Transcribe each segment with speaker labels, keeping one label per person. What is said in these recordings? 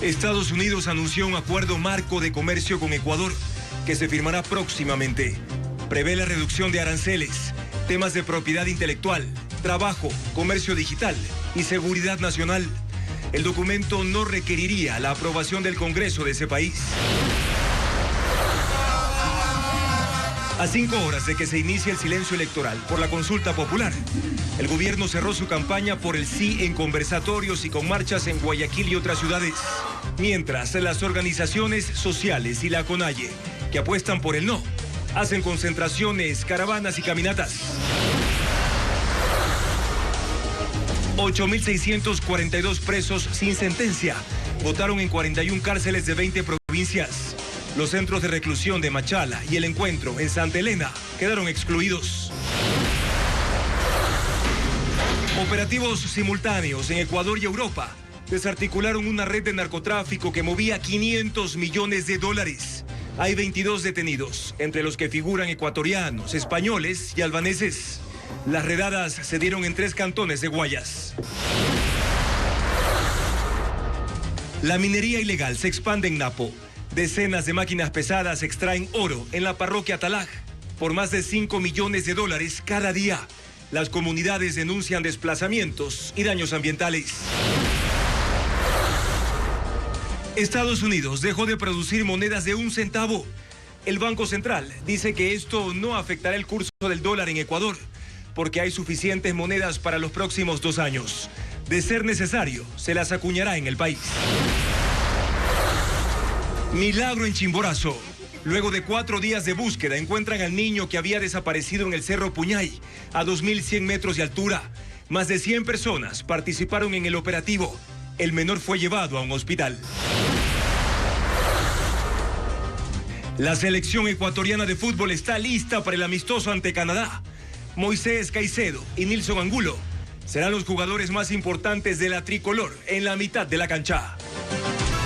Speaker 1: Estados Unidos anunció un acuerdo marco de comercio con Ecuador que se firmará próximamente. Prevé la reducción de aranceles, temas de propiedad intelectual, trabajo, comercio digital y seguridad nacional. El documento no requeriría la aprobación del Congreso de ese país. A 5 horas de que se inicie el silencio electoral por la consulta popular, el gobierno cerró su campaña por el sí en conversatorios y con marchas en Guayaquil y otras ciudades. Mientras las organizaciones sociales y la CONAIE, que apuestan por el no, hacen concentraciones, caravanas y caminatas. 8.642 presos sin sentencia votaron en 41 cárceles de 20 provincias. Los centros de reclusión de Machala y El Encuentro en Santa Elena quedaron excluidos. Operativos simultáneos en Ecuador y Europa desarticularon una red de narcotráfico que movía 500 millones de dólares. Hay 22 detenidos, entre los que figuran ecuatorianos, españoles y albaneses. Las redadas se dieron en 3 cantones de Guayas. La minería ilegal se expande en Napo. Decenas de máquinas pesadas extraen oro en la parroquia Talaj por más de 5 millones de dólares cada día. Las comunidades denuncian desplazamientos y daños ambientales. Estados Unidos dejó de producir monedas de 1 centavo. El Banco Central dice que esto no afectará el curso del dólar en Ecuador, porque hay suficientes monedas para los próximos 2 años. De ser necesario, se las acuñará en el país. Milagro en Chimborazo. Luego de 4 días de búsqueda, encuentran al niño que había desaparecido en el Cerro Puñay, a 2.100 metros de altura. Más de 100 personas participaron en el operativo. El menor fue llevado a un hospital. La selección ecuatoriana de fútbol está lista para el amistoso ante Canadá. Moisés Caicedo y Nilson Angulo serán los jugadores más importantes de la tricolor en la mitad de la cancha.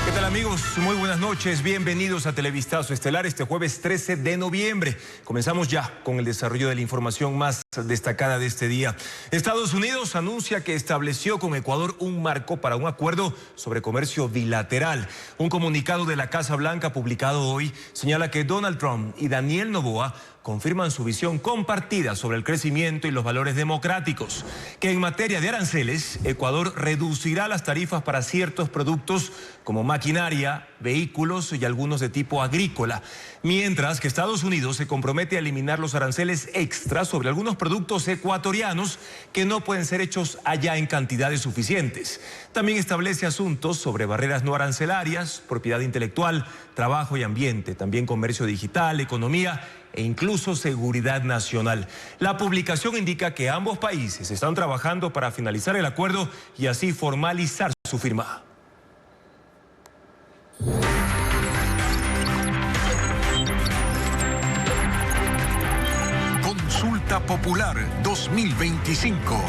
Speaker 1: ¿Qué tal, amigos? Muy buenas noches. Bienvenidos a Televistazo Estelar este jueves 13 de noviembre. Comenzamos ya con el desarrollo de la información más destacada de este día. Estados Unidos anuncia que estableció con Ecuador un marco para un acuerdo sobre comercio bilateral. Un comunicado de la Casa Blanca publicado hoy señala que Donald Trump y Daniel Noboa confirman su visión compartida sobre el crecimiento y los valores democráticos, que en materia de aranceles, Ecuador reducirá las tarifas para ciertos productos como maquinaria, vehículos y algunos de tipo agrícola, mientras que Estados Unidos se compromete a eliminar los aranceles extras sobre algunos productos ecuatorianos que no pueden ser hechos allá en cantidades suficientes. También establece asuntos sobre barreras no arancelarias, propiedad intelectual, trabajo y ambiente, también comercio digital, economía e incluso seguridad nacional. La publicación indica que ambos países están trabajando para finalizar el acuerdo y así formalizar su firma.
Speaker 2: Consulta Popular 2025.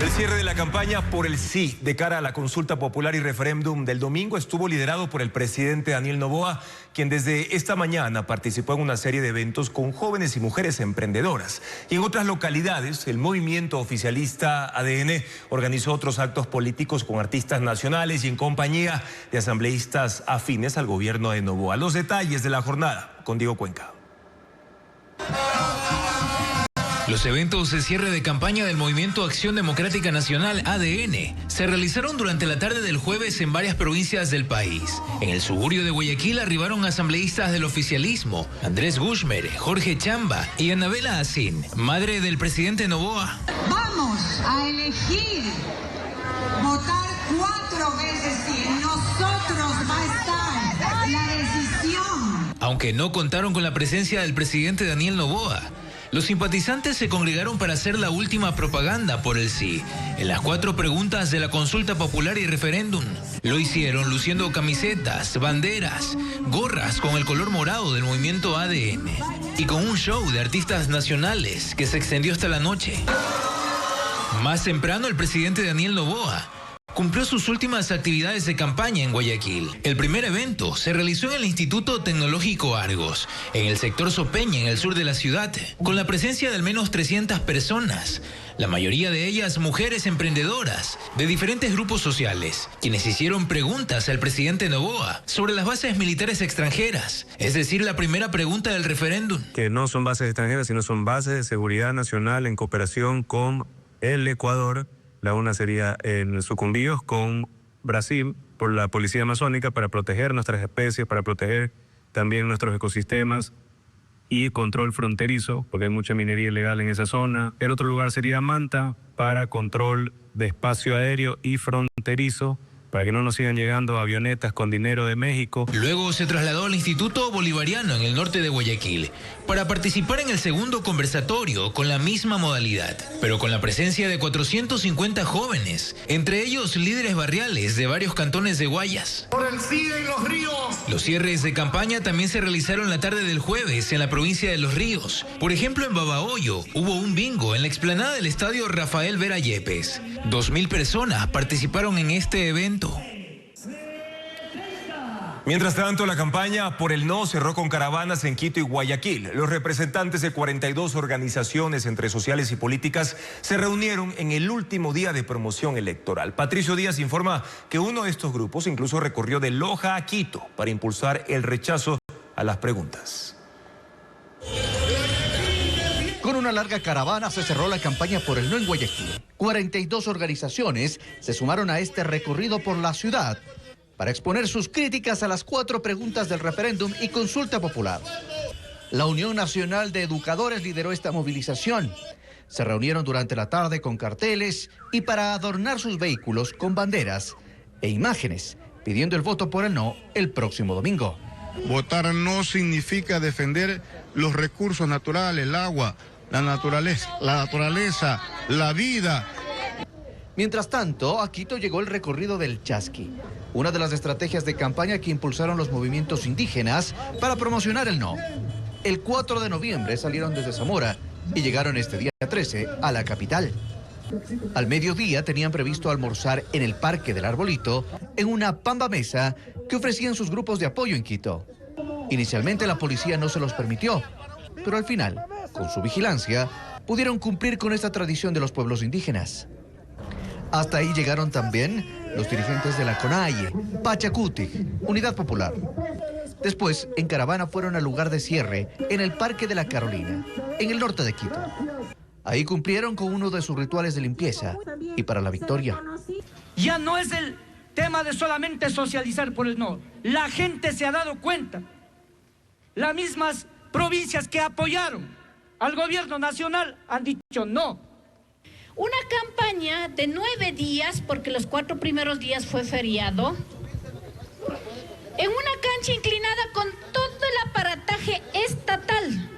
Speaker 1: El cierre de la campaña por el sí de cara a la consulta popular y referéndum del domingo estuvo liderado por el presidente Daniel Noboa, quien desde esta mañana participó en una serie de eventos con jóvenes y mujeres emprendedoras. Y en otras localidades, el movimiento oficialista ADN organizó otros actos políticos con artistas nacionales y en compañía de asambleístas afines al gobierno de Noboa. Los detalles de la jornada con Diego Cuenca.
Speaker 3: Los eventos de cierre de campaña del Movimiento Acción Democrática Nacional ADN se realizaron durante la tarde del jueves en varias provincias del país. En el suburbio de Guayaquil arribaron asambleístas del oficialismo, Andrés Gushmer, Jorge Chamba y Anabela Asín, madre del presidente Noboa.
Speaker 4: Vamos a elegir votar 4 veces sí. En nosotros va a estar la decisión.
Speaker 3: Aunque no contaron con la presencia del presidente Daniel Noboa, los simpatizantes se congregaron para hacer la última propaganda por el sí en las 4 preguntas de la consulta popular y referéndum. Lo hicieron luciendo camisetas, banderas, gorras con el color morado del movimiento ADN y con un show de artistas nacionales que se extendió hasta la noche. Más temprano, el presidente Daniel Noboa cumplió sus últimas actividades de campaña en Guayaquil. El primer evento se realizó en el Instituto Tecnológico Argos, en el sector Sopeña, en el sur de la ciudad, con la presencia de al menos 300 personas, la mayoría de ellas mujeres emprendedoras de diferentes grupos sociales, quienes hicieron preguntas al presidente Noboa sobre las bases militares extranjeras, es decir, la primera pregunta del referéndum.
Speaker 5: Que no son bases extranjeras, sino son bases de seguridad nacional en cooperación con el Ecuador. La una sería en Sucumbíos con Brasil por la Policía Amazónica para proteger nuestras especies, para proteger también nuestros ecosistemas y control fronterizo, porque hay mucha minería ilegal en esa zona. El otro lugar sería Manta para control de espacio aéreo y fronterizo, para que no nos sigan llegando avionetas con dinero de México.
Speaker 3: Luego se trasladó al Instituto Bolivariano en el norte de Guayaquil para participar en el segundo conversatorio con la misma modalidad, pero con la presencia de 450 jóvenes, entre ellos líderes barriales de varios cantones de Guayas.
Speaker 6: Por el sí en Los Ríos.
Speaker 3: Los cierres de campaña también se realizaron la tarde del jueves en la provincia de Los Ríos. Por ejemplo, en Babahoyo hubo un bingo en la explanada del estadio Rafael Vera Yepes. 2.000 personas participaron en este evento.
Speaker 1: Mientras tanto, la campaña por el no cerró con caravanas en Quito y Guayaquil. Los representantes de 42 organizaciones entre sociales y políticas se reunieron en el último día de promoción electoral. Patricio Díaz informa que uno de estos grupos incluso recorrió de Loja a Quito para impulsar el rechazo a las preguntas.
Speaker 7: Con una larga caravana se cerró la campaña por el no en Guayaquil. 42 organizaciones se sumaron a este recorrido por la ciudad para exponer sus críticas a las 4 preguntas del referéndum y consulta popular. La Unión Nacional de Educadores lideró esta movilización. Se reunieron durante la tarde con carteles y para adornar sus vehículos con banderas e imágenes, pidiendo el voto por el no el próximo domingo.
Speaker 6: Votar no significa defender los recursos naturales, el agua, la naturaleza, la vida.
Speaker 7: Mientras tanto, a Quito llegó el recorrido del Chasqui, una de las estrategias de campaña que impulsaron los movimientos indígenas para promocionar el no. El 4 de noviembre salieron desde Zamora y llegaron este día 13 a la capital. Al mediodía tenían previsto almorzar en el Parque del Arbolito en una pamba mesa que ofrecían sus grupos de apoyo en Quito. Inicialmente la policía no se los permitió, pero al final, con su vigilancia, pudieron cumplir con esta tradición de los pueblos indígenas. Hasta ahí llegaron también los dirigentes de la CONAIE, Pachacutic, Unidad Popular. Después, en caravana fueron al lugar de cierre en el Parque de la Carolina, en el norte de Quito. Ahí cumplieron con uno de sus rituales de limpieza y para la victoria.
Speaker 8: Ya no es el tema de solamente socializar por el no. La gente se ha dado cuenta. Las mismas provincias que apoyaron al gobierno nacional han dicho no.
Speaker 9: Una campaña de 9 días, porque los 4 primeros días fue feriado, en una cancha inclinada con todo el aparataje estatal.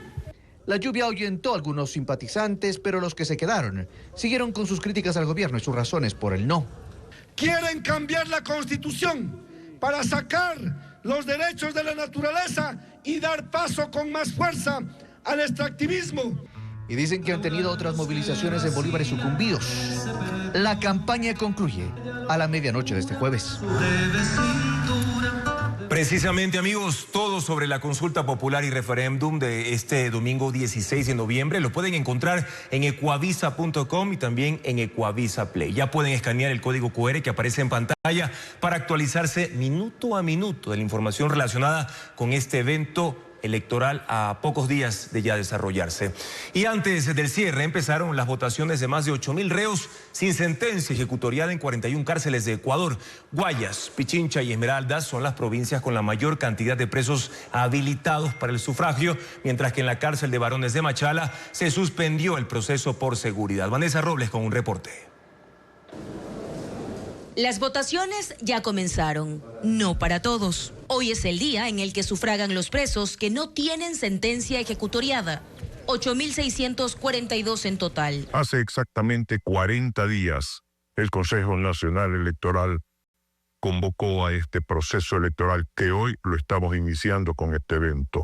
Speaker 7: La lluvia ahuyentó a algunos simpatizantes, pero los que se quedaron siguieron con sus críticas al gobierno y sus razones por el no.
Speaker 6: Quieren cambiar la Constitución para sacar los derechos de la naturaleza y dar paso con más fuerza al extractivismo.
Speaker 7: Y dicen que han tenido otras movilizaciones en Bolívar y Sucumbíos. La campaña concluye a la medianoche de este jueves.
Speaker 1: Precisamente, amigos, todo sobre la consulta popular y referéndum de este domingo 16 de noviembre lo pueden encontrar en ecuavisa.com y también en Ecuavisa Play. Ya pueden escanear el código QR que aparece en pantalla para actualizarse minuto a minuto de la información relacionada con este evento electoral a pocos días de ya desarrollarse. Y antes del cierre empezaron las votaciones de más de 8.000 reos sin sentencia ejecutoriada en 41 cárceles de Ecuador. Guayas, Pichincha y Esmeraldas son las provincias con la mayor cantidad de presos habilitados para el sufragio, mientras que en la cárcel de Varones de Machala se suspendió el proceso por seguridad. Vanessa Robles con un reporte.
Speaker 10: Las votaciones ya comenzaron, no para todos. Hoy es el día en el que sufragan los presos que no tienen sentencia ejecutoriada, 8.642 en total.
Speaker 11: Hace exactamente 40 días, el Consejo Nacional Electoral convocó a este proceso electoral que hoy lo estamos iniciando con este evento.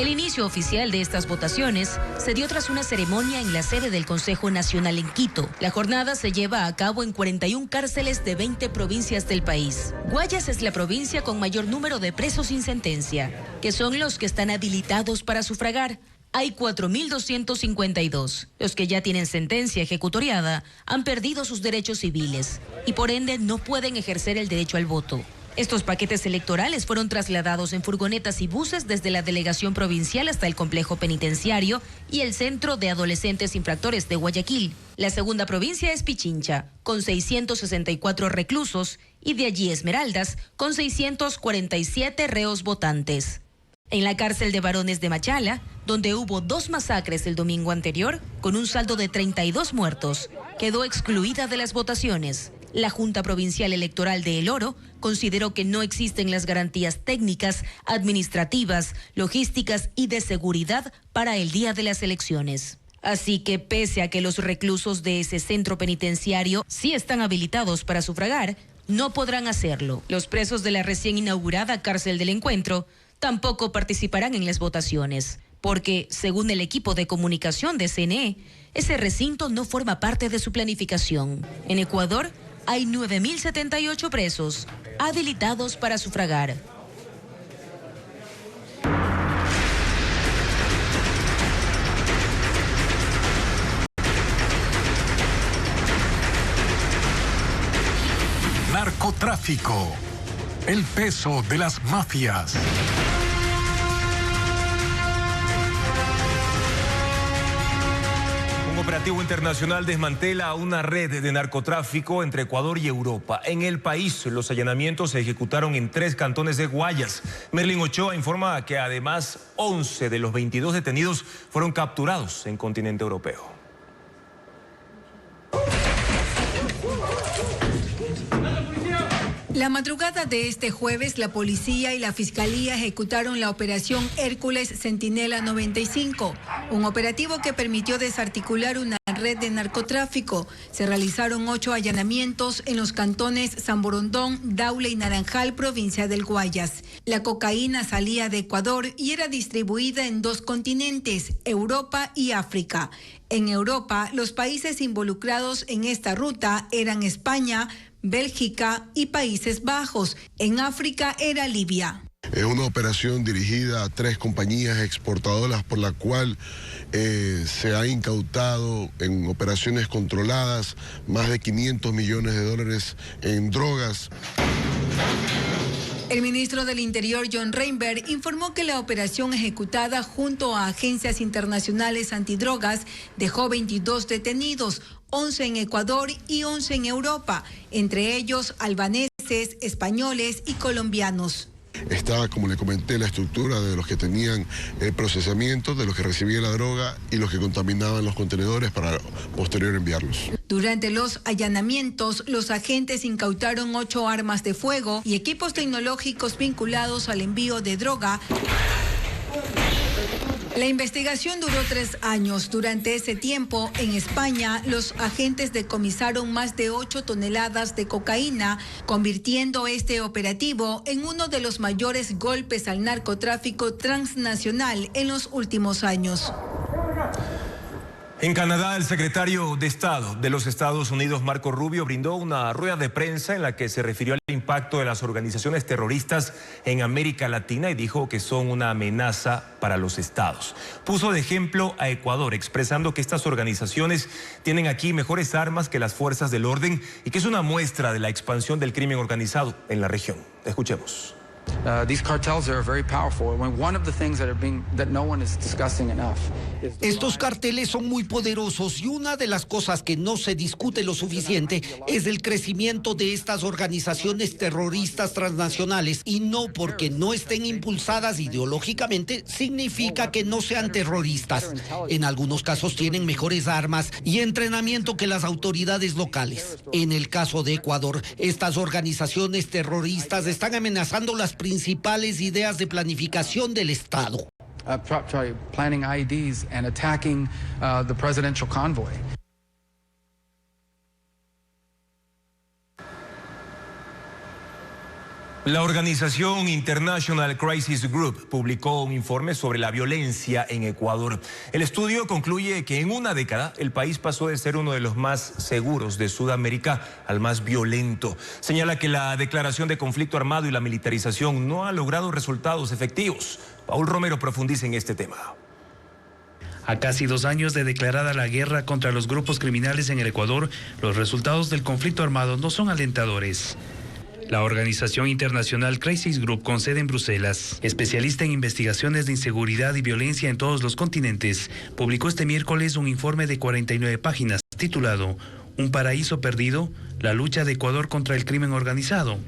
Speaker 10: El inicio oficial de estas votaciones se dio tras una ceremonia en la sede del Consejo Nacional en Quito. La jornada se lleva a cabo en 41 cárceles de 20 provincias del país. Guayas es la provincia con mayor número de presos sin sentencia, que son los que están habilitados para sufragar. Hay 4.252. Los que ya tienen sentencia ejecutoriada han perdido sus derechos civiles y por ende no pueden ejercer el derecho al voto. Estos paquetes electorales fueron trasladados en furgonetas y buses desde la delegación provincial hasta el complejo penitenciario y el centro de adolescentes infractores de Guayaquil. La segunda provincia es Pichincha, con 664 reclusos, y de allí Esmeraldas, con 647 reos votantes. En la cárcel de varones de Machala, donde hubo 2 masacres el domingo anterior, con un saldo de 32 muertos, quedó excluida de las votaciones. La Junta Provincial Electoral de El Oro consideró que no existen las garantías técnicas, administrativas, logísticas y de seguridad para el día de las elecciones. Así que pese a que los reclusos de ese centro penitenciario sí están habilitados para sufragar, no podrán hacerlo. Los presos de la recién inaugurada Cárcel del Encuentro tampoco participarán en las votaciones, porque, según el equipo de comunicación de CNE, ese recinto no forma parte de su planificación. En Ecuador, hay 9.078 presos habilitados para sufragar.
Speaker 2: Narcotráfico. El peso de las mafias.
Speaker 1: Un operativo internacional desmantela una red de narcotráfico entre Ecuador y Europa. En el país, los allanamientos se ejecutaron en 3 cantones de Guayas. Merlin Ochoa informa que además 11 de los 22 detenidos fueron capturados en continente europeo.
Speaker 12: La madrugada de este jueves, la policía y la fiscalía ejecutaron la operación Hércules Centinela 95, un operativo que permitió desarticular una red de narcotráfico. Se realizaron 8 allanamientos en los cantones San Borondón, Daule y Naranjal, provincia del Guayas. La cocaína salía de Ecuador y era distribuida en 2 continentes, Europa y África. En Europa, los países involucrados en esta ruta eran España, Bélgica y Países Bajos. En África era Libia.
Speaker 13: Es una operación dirigida a 3 compañías exportadoras por la cual se ha incautado en operaciones controladas más de 500 millones de dólares en drogas.
Speaker 12: El ministro del Interior, John Reinberg, informó que la operación ejecutada junto a agencias internacionales antidrogas dejó 22 detenidos, 11 en Ecuador y 11 en Europa, entre ellos albaneses, españoles y colombianos.
Speaker 13: Está, como le comenté, la estructura de los que tenían el procesamiento, de los que recibían la droga y los que contaminaban los contenedores para posterior enviarlos.
Speaker 12: Durante los allanamientos, los agentes incautaron 8 armas de fuego y equipos tecnológicos vinculados al envío de droga. La investigación duró 3 años. Durante ese tiempo, en España, los agentes decomisaron más de 8 toneladas de cocaína, convirtiendo este operativo en uno de los mayores golpes al narcotráfico transnacional en los últimos años.
Speaker 1: En Canadá, el secretario de Estado de los Estados Unidos, Marco Rubio, brindó una rueda de prensa en la que se refirió al impacto de las organizaciones terroristas en América Latina y dijo que son una amenaza para los estados. Puso de ejemplo a Ecuador, expresando que estas organizaciones tienen aquí mejores armas que las fuerzas del orden y que es una muestra de la expansión del crimen organizado en la región. Escuchemos.
Speaker 14: Estos carteles son muy poderosos y una de las cosas que no se discute lo suficiente es el crecimiento de estas organizaciones terroristas transnacionales, y no porque no estén impulsadas ideológicamente significa que no sean terroristas. En algunos casos tienen mejores armas y entrenamiento que las autoridades locales. En el caso de Ecuador, estas organizaciones terroristas están amenazando las principales ideas de planificación del Estado.
Speaker 15: Planning IEDs and attacking the presidential convoy.
Speaker 1: La organización International Crisis Group publicó un informe sobre la violencia en Ecuador. El estudio concluye que en una década el país pasó de ser uno de los más seguros de Sudamérica al más violento. Señala que la declaración de conflicto armado y la militarización no ha logrado resultados efectivos. Paul Romero profundiza en este tema.
Speaker 16: A casi 2 años de declarada la guerra contra los grupos criminales en el Ecuador, los resultados del conflicto armado no son alentadores. La organización internacional Crisis Group, con sede en Bruselas, especialista en investigaciones de inseguridad y violencia en todos los continentes, publicó este miércoles un informe de 49 páginas titulado «Un paraíso perdido, la lucha de Ecuador contra el crimen organizado».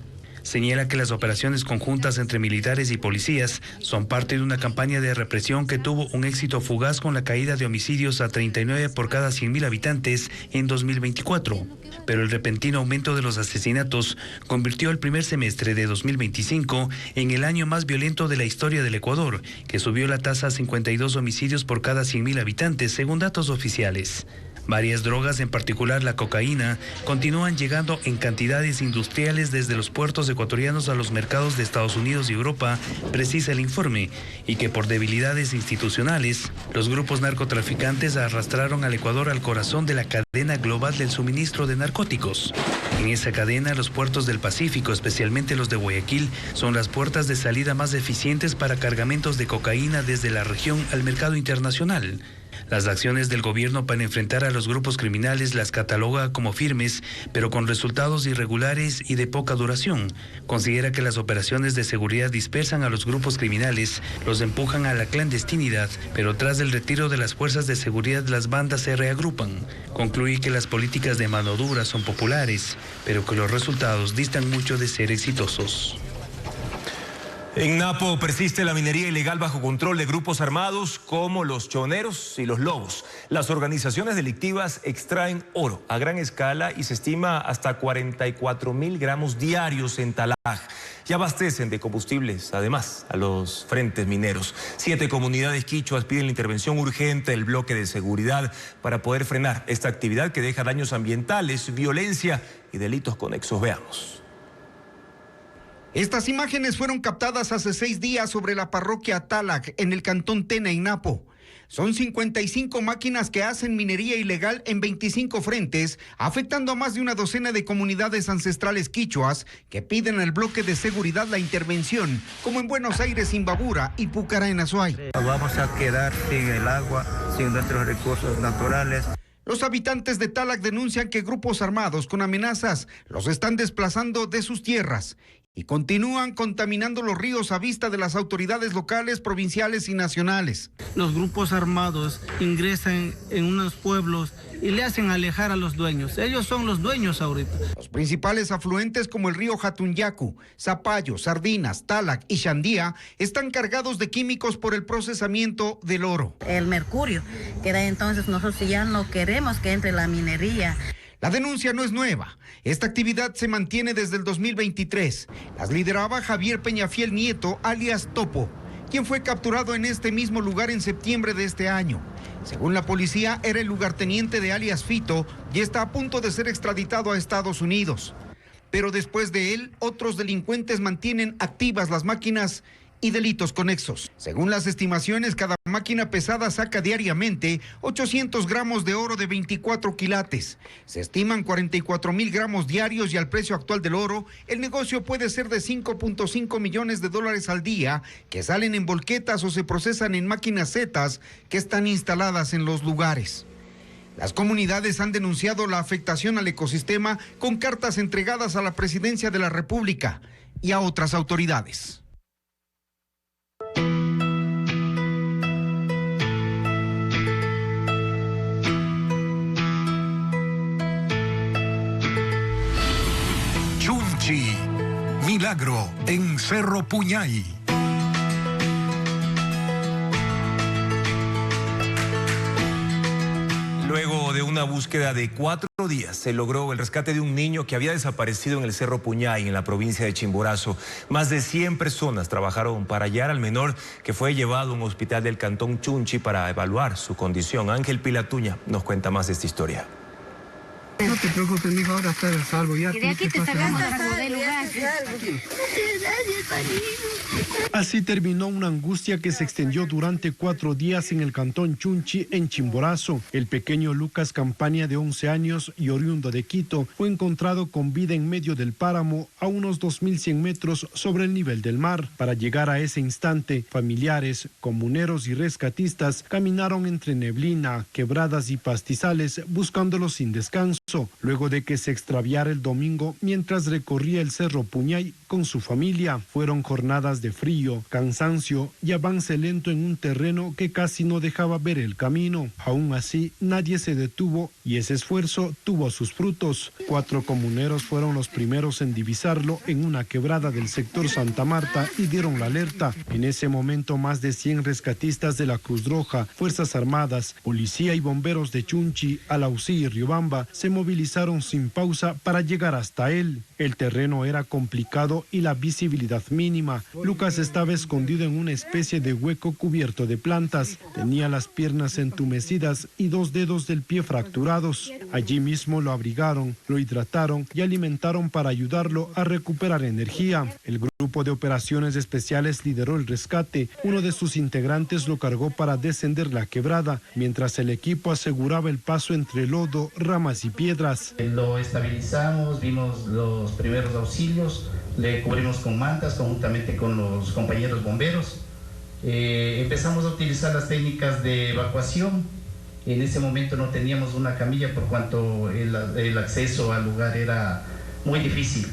Speaker 16: Señala que las operaciones conjuntas entre militares y policías son parte de una campaña de represión que tuvo un éxito fugaz con la caída de homicidios a 39 por cada 100.000 habitantes en 2024. Pero el repentino aumento de los asesinatos convirtió el primer semestre de 2025 en el año más violento de la historia del Ecuador, que subió la tasa a 52 homicidios por cada 100.000 habitantes, según datos oficiales. Varias drogas, en particular la cocaína, continúan llegando en cantidades industriales desde los puertos ecuatorianos a los mercados de Estados Unidos y Europa, precisa el informe, y que por debilidades institucionales, los grupos narcotraficantes arrastraron al Ecuador al corazón de la cadena global del suministro de narcóticos. En esa cadena, los puertos del Pacífico, especialmente los de Guayaquil, son las puertas de salida más eficientes para cargamentos de cocaína desde la región al mercado internacional. Las acciones del gobierno para enfrentar a los grupos criminales las cataloga como firmes, pero con resultados irregulares y de poca duración. Considera que las operaciones de seguridad dispersan a los grupos criminales, los empujan a la clandestinidad, pero tras el retiro de las fuerzas de seguridad las bandas se reagrupan. Concluye que las políticas de mano dura son populares, pero que los resultados distan mucho de ser exitosos.
Speaker 1: En Napo persiste la minería ilegal bajo control de grupos armados como los choneros y los lobos. Las organizaciones delictivas extraen oro a gran escala y se estima hasta 44.000 gramos diarios en Talag. Y abastecen de combustibles, además, a los frentes mineros. 7 comunidades quichuas piden la intervención urgente del bloque de seguridad para poder frenar esta actividad que deja daños ambientales, violencia y delitos conexos. Veamos.
Speaker 17: Estas imágenes fueron captadas hace 6 días sobre la parroquia Talag, en el cantón Tena, en Napo. Son 55 máquinas que hacen minería ilegal en 25 frentes, afectando a más de una docena de comunidades ancestrales quichuas que piden al bloque de seguridad la intervención, como en Buenos Aires, Imbabura y Pucará, en Azuay.
Speaker 18: Vamos a quedar sin el agua, sin nuestros recursos naturales.
Speaker 17: Los habitantes de Talag denuncian que grupos armados con amenazas los están desplazando de sus tierras y continúan contaminando los ríos a vista de las autoridades locales, provinciales y nacionales.
Speaker 19: Los grupos armados ingresan en unos pueblos y le hacen alejar a los dueños. Ellos son los dueños ahorita.
Speaker 17: Los principales afluentes como el río Jatunyacu, Zapallo, Sardinas, Talag y Chandía están cargados de químicos por el procesamiento del oro.
Speaker 20: El mercurio, que da entonces nosotros ya no queremos que entre la minería.
Speaker 17: La denuncia no es nueva. Esta actividad se mantiene desde el 2023. Las lideraba Javier Peñafiel Nieto, alias Topo, quien fue capturado en este mismo lugar en septiembre de este año. Según la policía, era el lugarteniente de alias Fito y está a punto de ser extraditado a Estados Unidos. Pero después de él, otros delincuentes mantienen activas las máquinas y delitos conexos. Según las estimaciones, cada máquina pesada saca diariamente 800 gramos de oro de 24 quilates. Se estiman 44.000 gramos diarios y al precio actual del oro, el negocio puede ser de 5.5 millones de dólares al día, que salen en volquetas o se procesan en máquinas zetas que están instaladas en los lugares. Las comunidades han denunciado la afectación al ecosistema con cartas entregadas a la Presidencia de la República y a otras autoridades.
Speaker 2: Chunchi, milagro en Cerro Puñay.
Speaker 1: Luego de una búsqueda de 4 días, se logró el rescate de un niño que había desaparecido en el Cerro Puñay, en la provincia de Chimborazo. Más de 100 personas trabajaron para hallar al menor, que fue llevado a un hospital del cantón Chunchi para evaluar su condición. Ángel Pilatuña nos cuenta más de esta historia.
Speaker 19: No te preocupes, mijo, ahora estás a salvo. Ya
Speaker 20: Y de aquí te sacamos del lugar.
Speaker 21: Así terminó una angustia que se extendió durante 4 días en el cantón Chunchi, en Chimborazo. El pequeño Lucas Campaña, de 11 años y oriundo de Quito, fue encontrado con vida en medio del páramo a unos 2.100 metros sobre el nivel del mar. Para llegar a ese instante, familiares, comuneros y rescatistas caminaron entre neblina, quebradas y pastizales buscándolo sin descanso, luego de que se extraviara el domingo mientras recorría el Cerro Puñay con su familia. Fueron jornadas de frío, cansancio y avance lento en un terreno que casi no dejaba ver el camino. Aún así, nadie se detuvo y ese esfuerzo tuvo sus frutos. 4 comuneros fueron los primeros en divisarlo en una quebrada del sector Santa Marta y dieron la alerta. En ese momento, más de 100 rescatistas de la Cruz Roja, Fuerzas Armadas, Policía y bomberos de Chunchi, Alausí y Riobamba se movilizaron sin pausa para llegar hasta él. El terreno era complicado y la visibilidad mínima. Lucas estaba escondido en una especie de hueco cubierto de plantas. Tenía las piernas entumecidas y 2 dedos del pie fracturados. Allí mismo lo abrigaron, lo hidrataron y alimentaron para ayudarlo a recuperar energía. El grupo de operaciones especiales lideró el rescate. Uno de sus integrantes lo cargó para descender la quebrada, mientras el equipo aseguraba el paso entre lodo, ramas y piedras.
Speaker 22: Lo estabilizamos, vimos los primeros auxilios, le cubrimos con mantas conjuntamente con los compañeros bomberos. Empezamos a utilizar las técnicas de evacuación. En ese momento no teníamos una camilla por cuanto el acceso al lugar era muy difícil.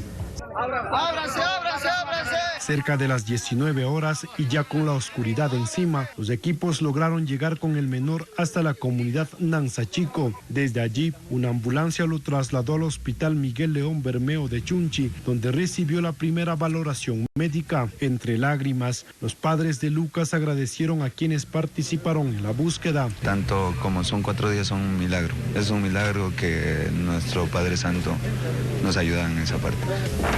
Speaker 6: ¡Ábranse, ábranse, ábranse!
Speaker 21: Cerca de las 19 horas y ya con la oscuridad encima, los equipos lograron llegar con el menor hasta la comunidad Nansa Chico. Desde allí, una ambulancia lo trasladó al Hospital Miguel León Bermeo de Chunchi, donde recibió la primera valoración médica. Entre lágrimas, los padres de Lucas agradecieron a quienes participaron en la búsqueda.
Speaker 23: Tanto como son 4 días, son un milagro. Es un milagro que nuestro Padre Santo nos ayuda en esa parte.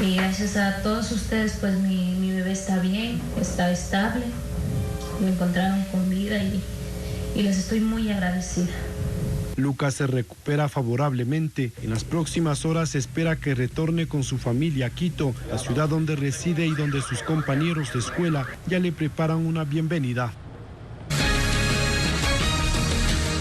Speaker 24: Y gracias a todos ustedes, pues mi bebé está bien, está estable, lo encontraron con vida y les estoy muy agradecida.
Speaker 21: Lucas se recupera favorablemente. En las próximas horas se espera que retorne con su familia a Quito, la ciudad donde reside y donde sus compañeros de escuela ya le preparan una bienvenida.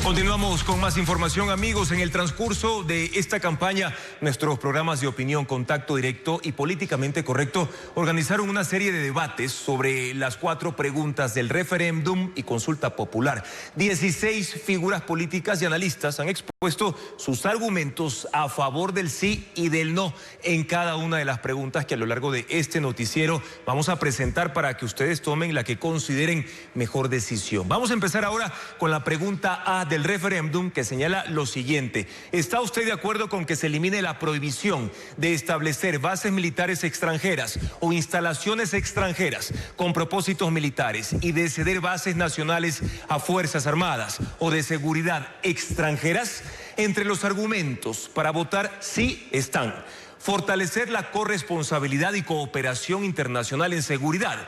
Speaker 1: Continuamos con más información, amigos. En el transcurso de esta campaña, nuestros programas de opinión, Contacto Directo y Políticamente Correcto organizaron una serie de debates sobre las 4 preguntas del referéndum y consulta popular. 16 figuras políticas y analistas han expuesto sus argumentos a favor del sí y del no en cada una de las preguntas que a lo largo de este noticiero vamos a presentar para que ustedes tomen la que consideren mejor decisión. Vamos a empezar ahora con la pregunta A del referéndum, que señala lo siguiente: ¿está usted de acuerdo con que se elimine la prohibición de establecer bases militares extranjeras o instalaciones extranjeras con propósitos militares y de ceder bases nacionales a Fuerzas Armadas o de seguridad extranjeras? Entre los argumentos para votar sí están: fortalecer la corresponsabilidad y cooperación internacional en seguridad,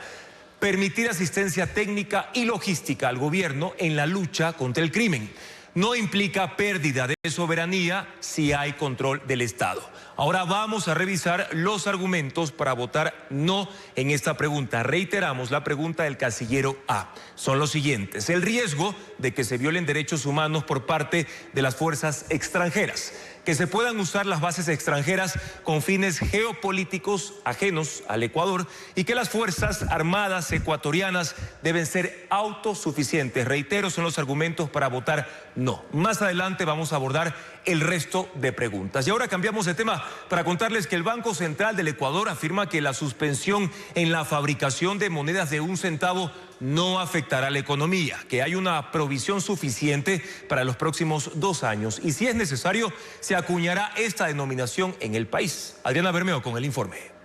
Speaker 1: permitir asistencia técnica y logística al gobierno en la lucha contra el crimen. No implica pérdida de soberanía si hay control del Estado. Ahora vamos a revisar los argumentos para votar no en esta pregunta. Reiteramos la pregunta del casillero A. Son los siguientes: el riesgo de que se violen derechos humanos por parte de las fuerzas extranjeras, que se puedan usar las bases extranjeras con fines geopolíticos ajenos al Ecuador y que las Fuerzas Armadas ecuatorianas deben ser autosuficientes. Reitero, son los argumentos para votar no. Más adelante vamos a abordar el resto de preguntas. Y ahora cambiamos de tema para contarles que el Banco Central del Ecuador afirma que la suspensión en la fabricación de monedas de 1 centavo no afectará a la economía, que hay una provisión suficiente para los próximos 2 años y, si es necesario, se acuñará esta denominación en el país. Adriana Bermeo con el informe.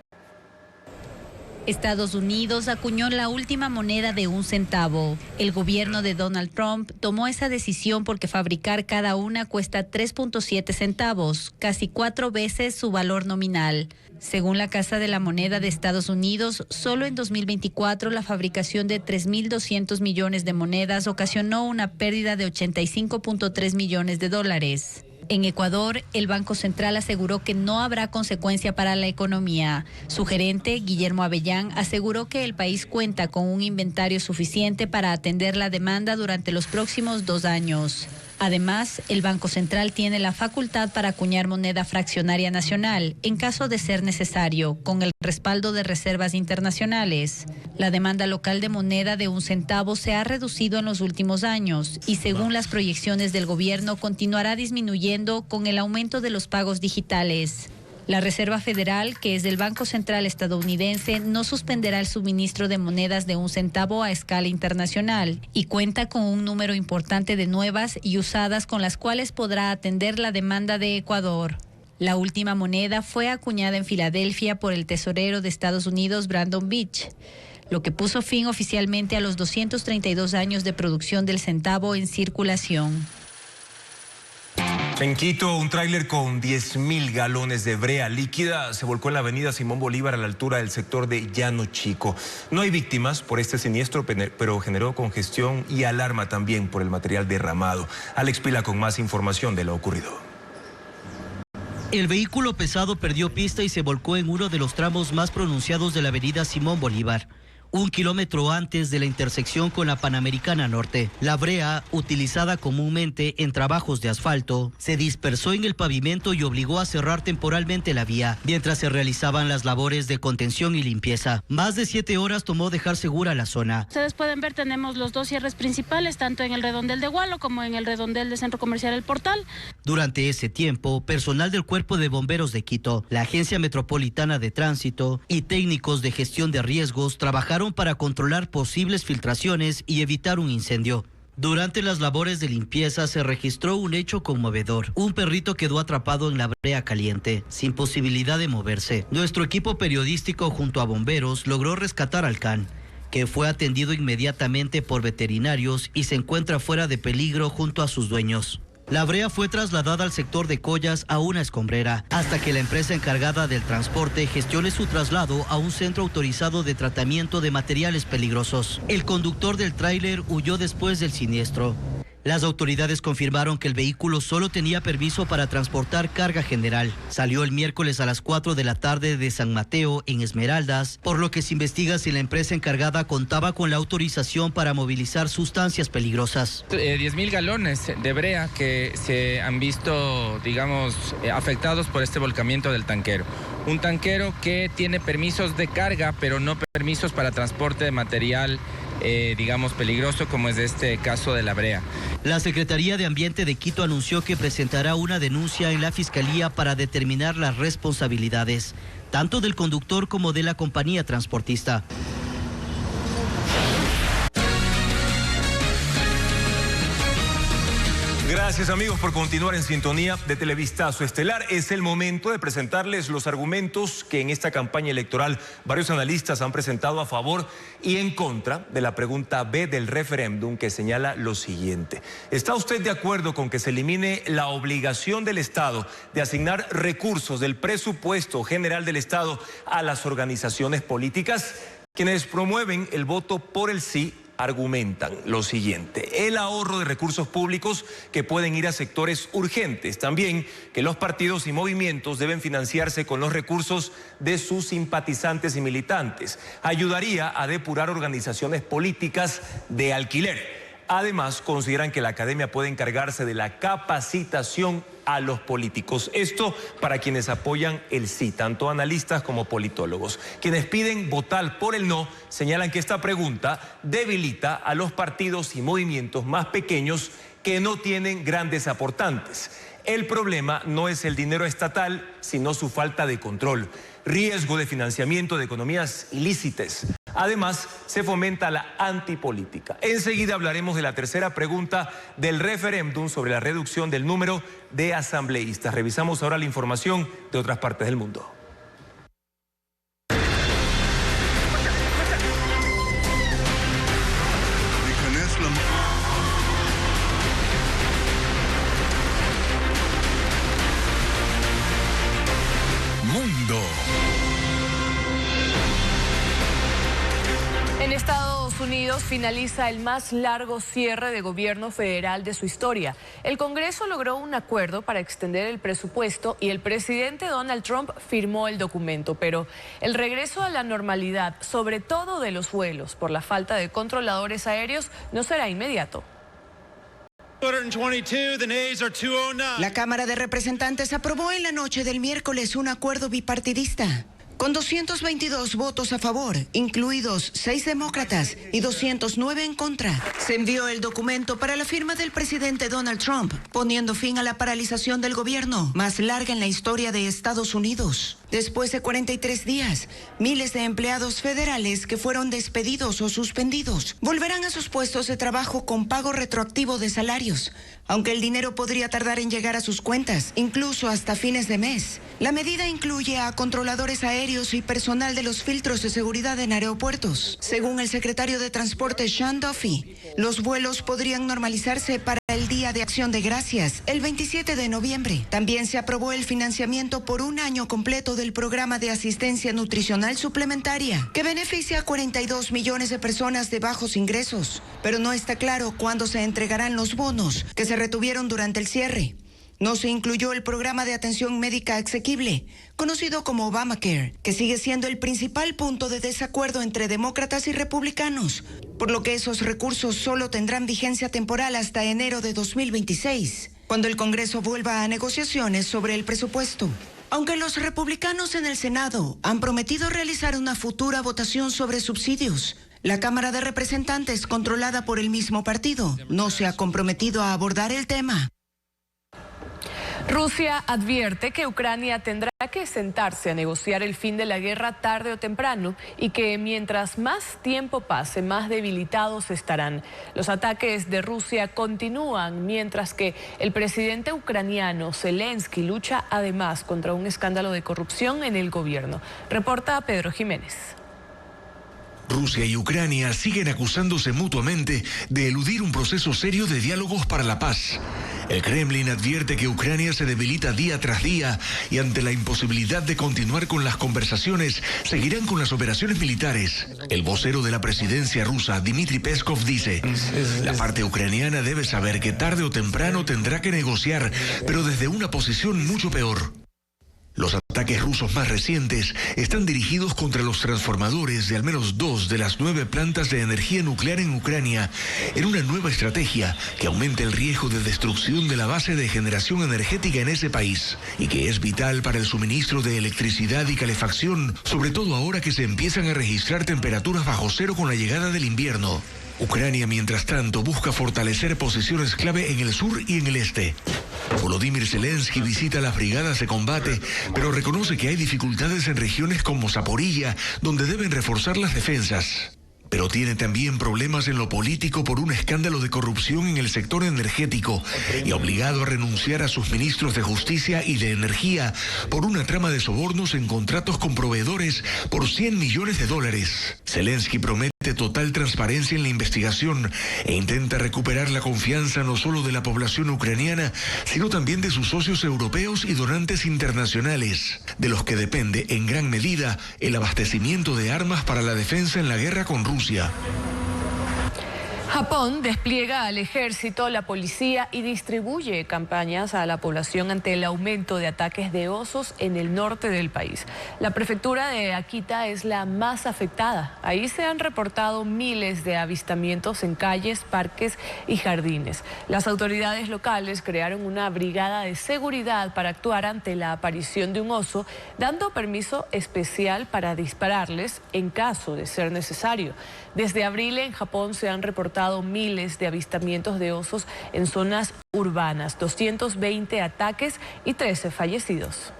Speaker 10: Estados Unidos acuñó la última moneda de 1 centavo. El gobierno de Donald Trump tomó esa decisión porque fabricar cada una cuesta 3.7 centavos, casi 4 veces su valor nominal. Según la Casa de la Moneda de Estados Unidos, solo en 2024 la fabricación de 3.200 millones de monedas ocasionó una pérdida de $85.3 millones.
Speaker 3: En Ecuador, el Banco Central aseguró que no habrá consecuencia para la economía. Su gerente, Guillermo Avellán, aseguró que el país cuenta con un inventario suficiente para atender la demanda durante los próximos 2 años. Además, el Banco Central tiene la facultad para acuñar moneda fraccionaria nacional en caso de ser necesario, con el respaldo de reservas internacionales. La demanda local de moneda de 1 centavo se ha reducido en los últimos años y, según las proyecciones del gobierno, continuará disminuyendo con el aumento de los pagos digitales. La Reserva Federal, que es del Banco Central estadounidense, no suspenderá el suministro de monedas de 1 centavo a escala internacional y cuenta con un número importante de nuevas y usadas con las cuales podrá atender la demanda de Ecuador. La última moneda fue acuñada en Filadelfia por el tesorero de Estados Unidos, Brandon Beach, lo que puso fin oficialmente a los 232 años de producción del centavo en circulación.
Speaker 1: En Quito, un tráiler con 10.000 galones de brea líquida se volcó en la avenida Simón Bolívar a la altura del sector de Llano Chico. No hay víctimas por este siniestro, pero generó congestión y alarma también por el material derramado. Alex Pila con más información de lo ocurrido.
Speaker 4: El vehículo pesado perdió pista y se volcó en uno de los tramos más pronunciados de la avenida Simón Bolívar, 1 kilómetro antes de la intersección con la Panamericana Norte. La brea, utilizada comúnmente en trabajos de asfalto, se dispersó en el pavimento y obligó a cerrar temporalmente la vía, mientras se realizaban las labores de contención y limpieza. Más de 7 horas tomó dejar segura la zona.
Speaker 5: Ustedes pueden ver, tenemos los 2 cierres principales, tanto en el redondel de Gualo como en el redondel del Centro Comercial El Portal.
Speaker 4: Durante ese tiempo, personal del Cuerpo de Bomberos de Quito, la Agencia Metropolitana de Tránsito y técnicos de gestión de riesgos trabajaron para controlar posibles filtraciones y evitar un incendio. Durante las labores de limpieza se registró un hecho conmovedor. Un perrito quedó atrapado en la brea caliente, sin posibilidad de moverse. Nuestro equipo periodístico junto a bomberos logró rescatar al can, que fue atendido inmediatamente por veterinarios y se encuentra fuera de peligro junto a sus dueños. La brea fue trasladada al sector de Collas a una escombrera, hasta que la empresa encargada del transporte gestione su traslado a un centro autorizado de tratamiento de materiales peligrosos. El conductor del tráiler huyó después del siniestro. Las autoridades confirmaron que el vehículo solo tenía permiso para transportar carga general. Salió el miércoles a las 4 de la tarde de San Mateo, en Esmeraldas, por lo que se investiga si la empresa encargada contaba con la autorización para movilizar sustancias peligrosas.
Speaker 8: 10.000 galones de brea que se han visto, digamos, afectados por este volcamiento del tanquero. Un tanquero que tiene permisos de carga, pero no permisos para transporte de material digamos, peligroso, como es este caso de la brea.
Speaker 4: La Secretaría de Ambiente de Quito anunció que presentará una denuncia en la Fiscalía para determinar las responsabilidades, tanto del conductor como de la compañía transportista.
Speaker 1: Gracias amigos por continuar en sintonía de Televistazo Estelar. Es el momento de presentarles los argumentos que en esta campaña electoral varios analistas han presentado a favor y en contra de la pregunta B del referéndum, que señala lo siguiente. ¿Está usted de acuerdo con que se elimine la obligación del Estado de asignar recursos del presupuesto general del Estado a las organizaciones políticas? Quienes promueven el voto por el sí argumentan lo siguiente: el ahorro de recursos públicos que pueden ir a sectores urgentes. También que los partidos y movimientos deben financiarse con los recursos de sus simpatizantes y militantes. Ayudaría a depurar organizaciones políticas de alquiler. Además, consideran que la academia puede encargarse de la capacitación a los políticos. Esto para quienes apoyan el sí, tanto analistas como politólogos. Quienes piden votar por el no señalan que esta pregunta debilita a los partidos y movimientos más pequeños que no tienen grandes aportantes. El problema no es el dinero estatal, sino su falta de control, riesgo de financiamiento de economías ilícitas. Además, se fomenta la antipolítica. Enseguida hablaremos de la tercera pregunta del referéndum sobre la reducción del número de asambleístas. Revisamos ahora la información de otras partes del mundo.
Speaker 25: En Estados Unidos
Speaker 7: Unidos finaliza el más largo cierre de gobierno federal de su historia. El Congreso logró un acuerdo para extender el presupuesto y el presidente Donald Trump firmó el documento, pero el regreso a la normalidad, sobre todo de los vuelos por la falta de controladores aéreos, no será inmediato.
Speaker 9: La Cámara de Representantes aprobó en la noche del miércoles un acuerdo bipartidista. Con 222 votos a favor, incluidos 6 demócratas y 209 en contra, se envió el documento para la firma del presidente Donald Trump, poniendo fin a la paralización del gobierno más larga en la historia de Estados Unidos. Después de 43 días, miles de empleados federales que fueron despedidos o suspendidos volverán a sus puestos de trabajo con pago retroactivo de salarios, aunque el dinero podría tardar en llegar a sus cuentas, incluso hasta fines de mes. La medida incluye a controladores aéreos y personal de los filtros de seguridad en aeropuertos. Según el secretario de Transporte Sean Duffy, los vuelos podrían normalizarse para el Día de Acción de Gracias, el 27 de noviembre. También se aprobó el financiamiento por un año completo del programa de asistencia nutricional suplementaria, que beneficia a 42 millones de personas de bajos ingresos. Pero no está claro cuándo se entregarán los bonos que se retuvieron durante el cierre. No se incluyó el programa de atención médica asequible, conocido como Obamacare, que sigue siendo el principal punto de desacuerdo entre demócratas y republicanos, por lo que esos recursos solo tendrán vigencia temporal hasta enero de 2026, cuando el Congreso vuelva a negociaciones sobre el presupuesto. Aunque los republicanos en el Senado han prometido realizar una futura votación sobre subsidios, la Cámara de Representantes, controlada por el mismo partido, no se ha comprometido a abordar el tema.
Speaker 7: Rusia advierte que Ucrania tendrá que sentarse a negociar el fin de la guerra tarde o temprano y que mientras más tiempo pase, más debilitados estarán. Los ataques de Rusia continúan mientras que el presidente ucraniano Zelensky lucha además contra un escándalo de corrupción en el gobierno. Reporta Pedro Jiménez.
Speaker 11: Rusia y Ucrania siguen acusándose mutuamente de eludir un proceso serio de diálogos para la paz. El Kremlin advierte que Ucrania se debilita día tras día y ante la imposibilidad de continuar con las conversaciones, seguirán con las operaciones militares. El vocero de la presidencia rusa, Dmitry Peskov, dice: la parte ucraniana debe saber que tarde o temprano tendrá que negociar, pero desde una posición mucho peor. Los ataques rusos más recientes están dirigidos contra los transformadores de al menos 2 de las 9 plantas de energía nuclear en Ucrania, en una nueva estrategia que aumenta el riesgo de destrucción de la base de generación energética en ese país y que es vital para el suministro de electricidad y calefacción, sobre todo ahora que se empiezan a registrar temperaturas bajo cero con la llegada del invierno. Ucrania, mientras tanto, busca fortalecer posiciones clave en el sur y en el este. Volodymyr Zelensky visita las brigadas de combate, pero reconoce que hay dificultades en regiones como Zaporilla, donde deben reforzar las defensas. Pero tiene también problemas en lo político por un escándalo de corrupción en el sector energético y obligado a renunciar a sus ministros de Justicia y de Energía por una trama de sobornos en contratos con proveedores por $100 millones. Zelensky promete total transparencia en la investigación e intenta recuperar la confianza no solo de la población ucraniana, sino también de sus socios europeos y donantes internacionales, de los que depende en gran medida el abastecimiento de armas para la defensa en la guerra con Rusia.
Speaker 7: Japón despliega al ejército, la policía y distribuye campañas a la población ante el aumento de ataques de osos en el norte del país. La prefectura de Akita es la más afectada. Ahí se han reportado miles de avistamientos en calles, parques y jardines. Las autoridades locales crearon una brigada de seguridad para actuar ante la aparición de un oso, dando permiso especial para dispararles en caso de ser necesario. Desde abril en Japón se han reportado miles de avistamientos de osos en zonas urbanas, 220 ataques y 13 fallecidos.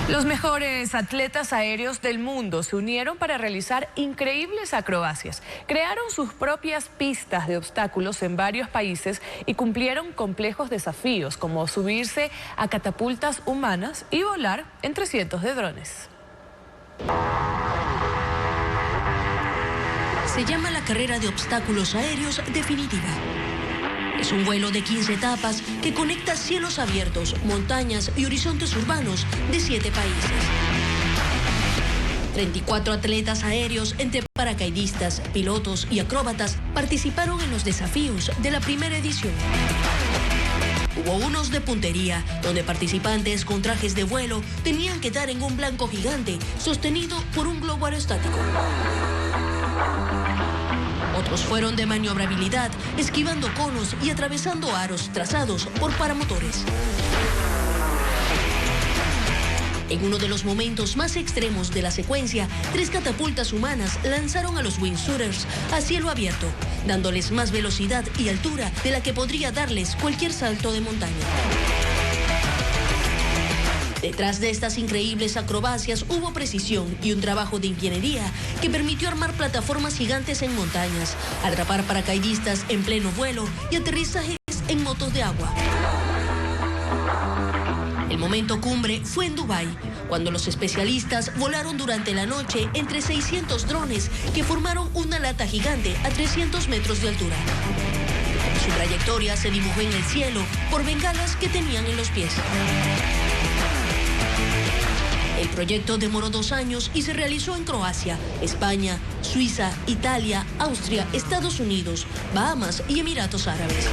Speaker 7: Los mejores atletas aéreos del mundo se unieron para realizar increíbles acrobacias. Crearon sus propias pistas de obstáculos en varios países y cumplieron complejos desafíos como subirse a catapultas humanas y volar entre cientos de drones.
Speaker 10: Se llama la carrera de obstáculos aéreos definitiva. Es un vuelo de 15 etapas que conecta cielos abiertos, montañas y horizontes urbanos de 7 países. 34 atletas aéreos entre paracaidistas, pilotos y acróbatas participaron en los desafíos de la primera edición. Hubo unos de puntería, donde participantes con trajes de vuelo tenían que dar en un blanco gigante sostenido por un globo aerostático. Otros fueron de maniobrabilidad, esquivando conos y atravesando aros trazados por paramotores. En uno de los momentos más extremos de la secuencia, 3 catapultas humanas lanzaron a los wingsuiters a cielo abierto, dándoles más velocidad y altura de la que podría darles cualquier salto de montaña. Detrás de estas increíbles acrobacias hubo precisión y un trabajo de ingeniería que permitió armar plataformas gigantes en montañas, atrapar paracaidistas en pleno vuelo y aterrizajes en motos de agua. El momento cumbre fue en Dubái, cuando los especialistas volaron durante la noche entre 600 drones que formaron una lata gigante a 300 metros de altura. Su trayectoria se dibujó en el cielo por bengalas que tenían en los pies. El proyecto demoró 2 años y se realizó en Croacia, España, Suiza, Italia, Austria, Estados Unidos, Bahamas y Emiratos Árabes.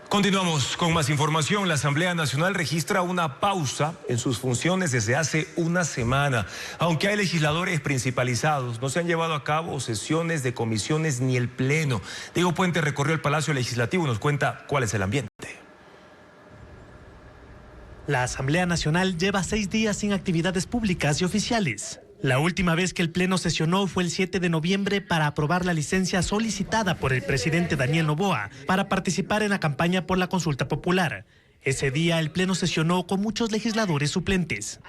Speaker 1: Continuamos con más información. La Asamblea Nacional registra una pausa en sus funciones desde hace una semana. Aunque hay legisladores principalizados, no se han llevado a cabo sesiones de comisiones ni el Pleno. Diego Puente recorrió el Palacio Legislativo y nos cuenta cuál es el ambiente.
Speaker 12: La Asamblea Nacional lleva 6 días sin actividades públicas y oficiales. La última vez que el Pleno sesionó fue el 7 de noviembre para aprobar la licencia solicitada por el presidente Daniel Noboa para participar en la campaña por la consulta popular. Ese día el Pleno sesionó con muchos legisladores suplentes.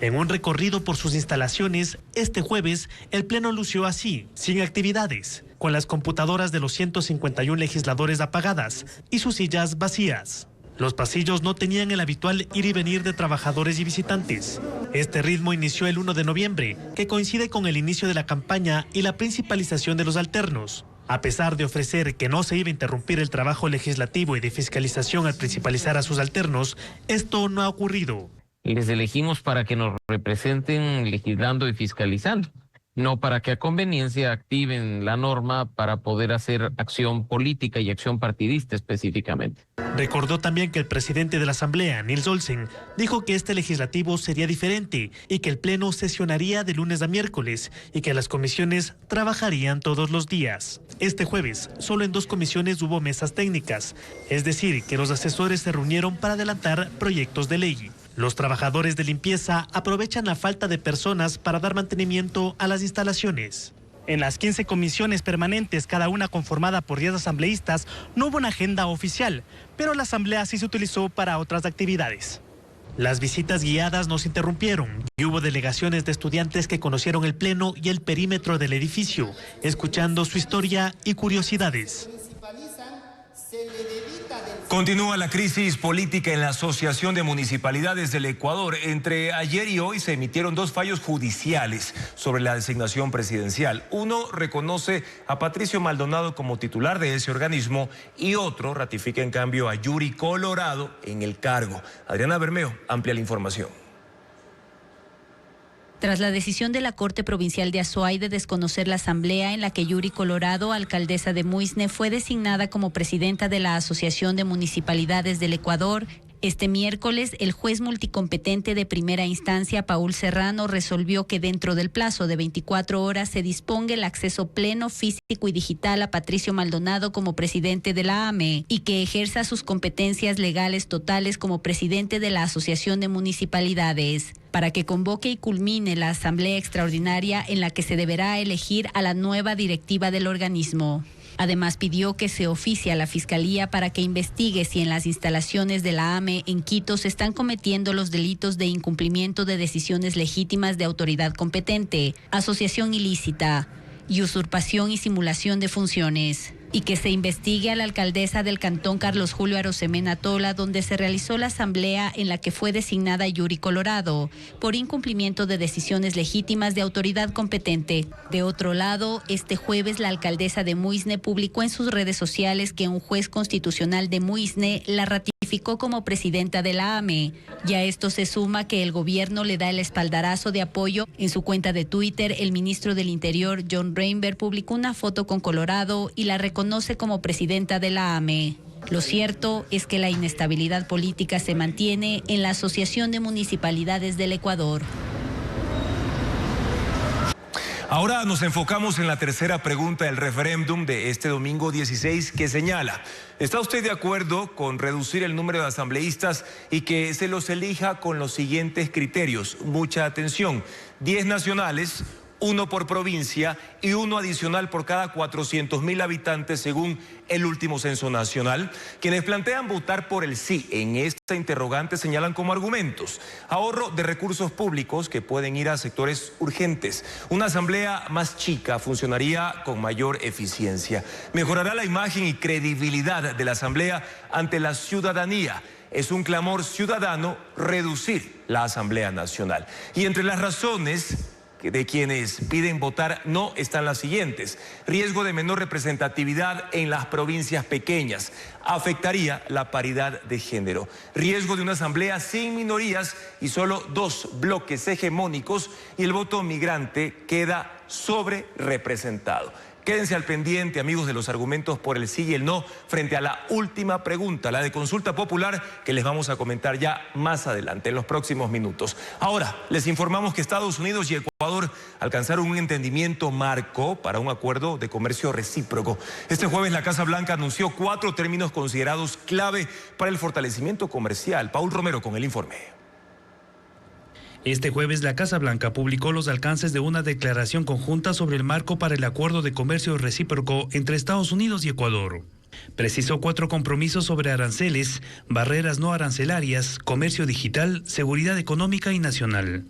Speaker 12: En un recorrido por sus instalaciones, este jueves el Pleno lució así, sin actividades, con las computadoras de los 151 legisladores apagadas y sus sillas vacías. Los pasillos no tenían el habitual ir y venir de trabajadores y visitantes. Este ritmo inició el 1 de noviembre, que coincide con el inicio de la campaña y la principalización de los alternos. A pesar de ofrecer que no se iba a interrumpir el trabajo legislativo y de fiscalización al principalizar a sus alternos, esto no ha ocurrido.
Speaker 13: Les elegimos para que nos representen legislando y fiscalizando, no para que a conveniencia activen la norma para poder hacer acción política y acción partidista específicamente.
Speaker 12: Recordó también que el presidente de la Asamblea, Nils Olsen, dijo que este legislativo sería diferente y que el Pleno sesionaría de lunes a miércoles y que las comisiones trabajarían todos los días. Este jueves, solo en 2 comisiones hubo mesas técnicas, es decir, que los asesores se reunieron para adelantar proyectos de ley. Los trabajadores de limpieza aprovechan la falta de personas para dar mantenimiento a las instalaciones. En las 15 comisiones permanentes, cada una conformada por 10 asambleístas, no hubo una agenda oficial, pero la asamblea sí se utilizó para otras actividades. Las visitas guiadas no se interrumpieron y hubo delegaciones de estudiantes que conocieron el Pleno y el perímetro del edificio, escuchando su historia y curiosidades.
Speaker 1: Continúa la crisis política en la Asociación de Municipalidades del Ecuador. Entre ayer y hoy se emitieron 2 fallos judiciales sobre la designación presidencial. Uno reconoce a Patricio Maldonado como titular de ese organismo y otro ratifica en cambio a Yuri Colorado en el cargo. Adriana Bermeo amplía la información.
Speaker 3: Tras la decisión de la Corte Provincial de Azuay de desconocer la asamblea en la que Yuri Colorado, alcaldesa de Muisne, fue designada como presidenta de la Asociación de Municipalidades del Ecuador, este miércoles el juez multicompetente de primera instancia, Paul Serrano, resolvió que dentro del plazo de 24 horas se disponga el acceso pleno, físico y digital a Patricio Maldonado como presidente de la AME y que ejerza sus competencias legales totales como presidente de la Asociación de Municipalidades, para que convoque y culmine la asamblea extraordinaria en la que se deberá elegir a la nueva directiva del organismo. Además, pidió que se oficie a la Fiscalía para que investigue si en las instalaciones de la AME en Quito se están cometiendo los delitos de incumplimiento de decisiones legítimas de autoridad competente, asociación ilícita y usurpación y simulación de funciones. Y que se investigue a la alcaldesa del cantón Carlos Julio Arosemena Tola, donde se realizó la asamblea en la que fue designada Yuri Colorado por incumplimiento de decisiones legítimas de autoridad competente. De otro lado, este jueves la alcaldesa de Muisne publicó en sus redes sociales que un juez constitucional de Muisne la ratificó como presidenta de la AME. Y a esto se suma que el gobierno le da el espaldarazo de apoyo. En su cuenta de Twitter, el ministro del Interior, John Reinberg, publicó una foto con Colorado y la reconoce como presidenta de la AME. Lo cierto es que la inestabilidad política se mantiene en la Asociación de Municipalidades del Ecuador.
Speaker 1: Ahora nos enfocamos en la tercera pregunta del referéndum de este domingo 16, que señala: ¿está usted de acuerdo con reducir el número de asambleístas y que se los elija con los siguientes criterios? Mucha atención: 10 nacionales, 1 por provincia y 1 adicional por cada 400.000 habitantes según el último censo nacional. Quienes plantean votar por el sí en esta interrogante señalan como argumentos: ahorro de recursos públicos que pueden ir a sectores urgentes, una asamblea más chica funcionaría con mayor eficiencia, mejorará la imagen y credibilidad de la asamblea ante la ciudadanía. Es un clamor ciudadano reducir la Asamblea Nacional. Y entre las razones de quienes piden votar no están las siguientes: riesgo de menor representatividad en las provincias pequeñas, afectaría la paridad de género, riesgo de una asamblea sin minorías y solo 2 bloques hegemónicos, y el voto migrante queda sobre representado. Quédense al pendiente, amigos, de los argumentos por el sí y el no frente a la última pregunta, la de consulta popular, que les vamos a comentar ya más adelante, en los próximos minutos. Ahora, les informamos que Estados Unidos y Ecuador alcanzaron un entendimiento marco para un acuerdo de comercio recíproco. Este jueves la Casa Blanca anunció 4 términos considerados clave para el fortalecimiento comercial. Paul Romero con el informe.
Speaker 14: Este jueves la Casa Blanca publicó los alcances de una declaración conjunta sobre el marco para el acuerdo de comercio recíproco entre Estados Unidos y Ecuador. Precisó 4 compromisos sobre aranceles, barreras no arancelarias, comercio digital, seguridad económica y nacional.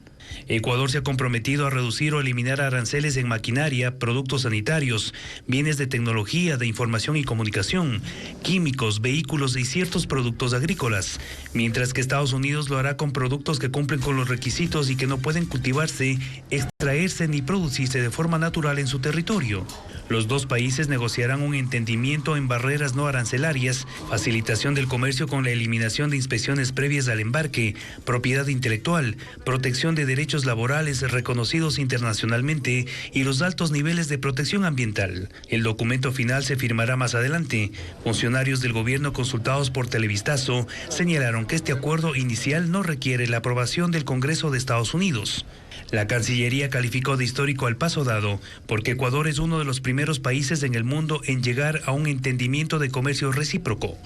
Speaker 14: Ecuador se ha comprometido a reducir o eliminar aranceles en maquinaria, productos sanitarios, bienes de tecnología, de información y comunicación, químicos, vehículos y ciertos productos agrícolas, mientras que Estados Unidos lo hará con productos que cumplen con los requisitos y que no pueden cultivarse, extraerse ni producirse de forma natural en su territorio. Los 2 países negociarán un entendimiento en barreras no arancelarias, facilitación del comercio con la eliminación de inspecciones previas al embarque, propiedad intelectual, protección de derechos laborales reconocidos internacionalmente y los altos niveles de protección ambiental. El documento final se firmará más adelante. Funcionarios del gobierno consultados por Televistazo señalaron que este acuerdo inicial no requiere la aprobación del Congreso de Estados Unidos. La Cancillería calificó de histórico al paso dado porque Ecuador es uno de los primeros países en el mundo en llegar a un entendimiento de comercio recíproco.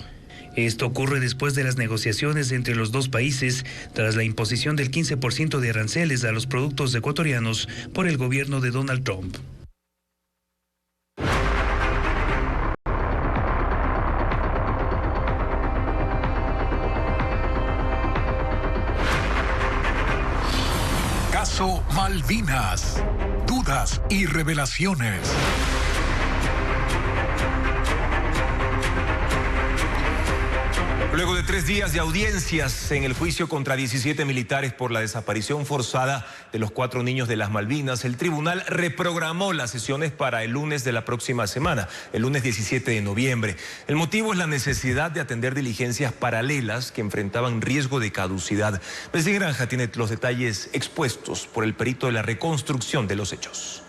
Speaker 14: Esto ocurre después de las negociaciones entre los 2 países tras la imposición del 15% de aranceles a los productos ecuatorianos por el gobierno de Donald Trump.
Speaker 2: Caso Malvinas. Dudas y revelaciones.
Speaker 1: Luego de 3 días de audiencias en el juicio contra 17 militares por la desaparición forzada de los 4 niños de las Malvinas, el tribunal reprogramó las sesiones para el lunes de la próxima semana, el lunes 17 de noviembre. El motivo es la necesidad de atender diligencias paralelas que enfrentaban riesgo de caducidad. Bessie Granja tiene los detalles expuestos por el perito de la reconstrucción de los hechos.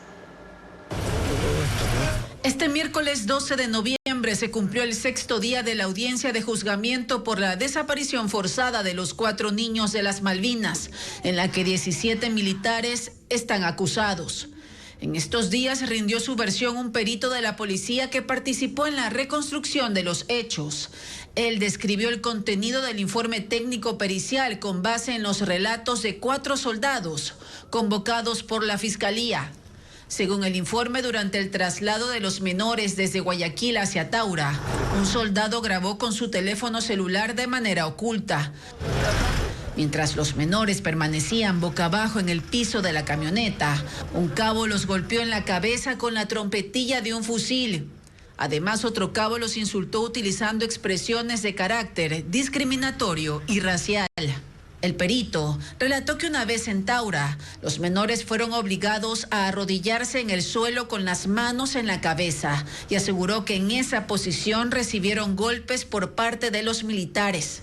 Speaker 15: Este miércoles 12 de noviembre se cumplió el 6º día de la audiencia de juzgamiento por la desaparición forzada de los 4 niños de las Malvinas, en la que 17 militares están acusados. En estos días rindió su versión un perito de la policía que participó en la reconstrucción de los hechos. Él describió el contenido del informe técnico pericial con base en los relatos de 4 soldados convocados por la Fiscalía. Según el informe, durante el traslado de los menores desde Guayaquil hacia Taura, un soldado grabó con su teléfono celular de manera oculta. Mientras los menores permanecían boca abajo en el piso de la camioneta, un cabo los golpeó en la cabeza con la trompetilla de un fusil. Además, otro cabo los insultó utilizando expresiones de carácter discriminatorio y racial. El perito relató que una vez en Taura, los menores fueron obligados a arrodillarse en el suelo con las manos en la cabeza y aseguró que en esa posición recibieron golpes por parte de los militares.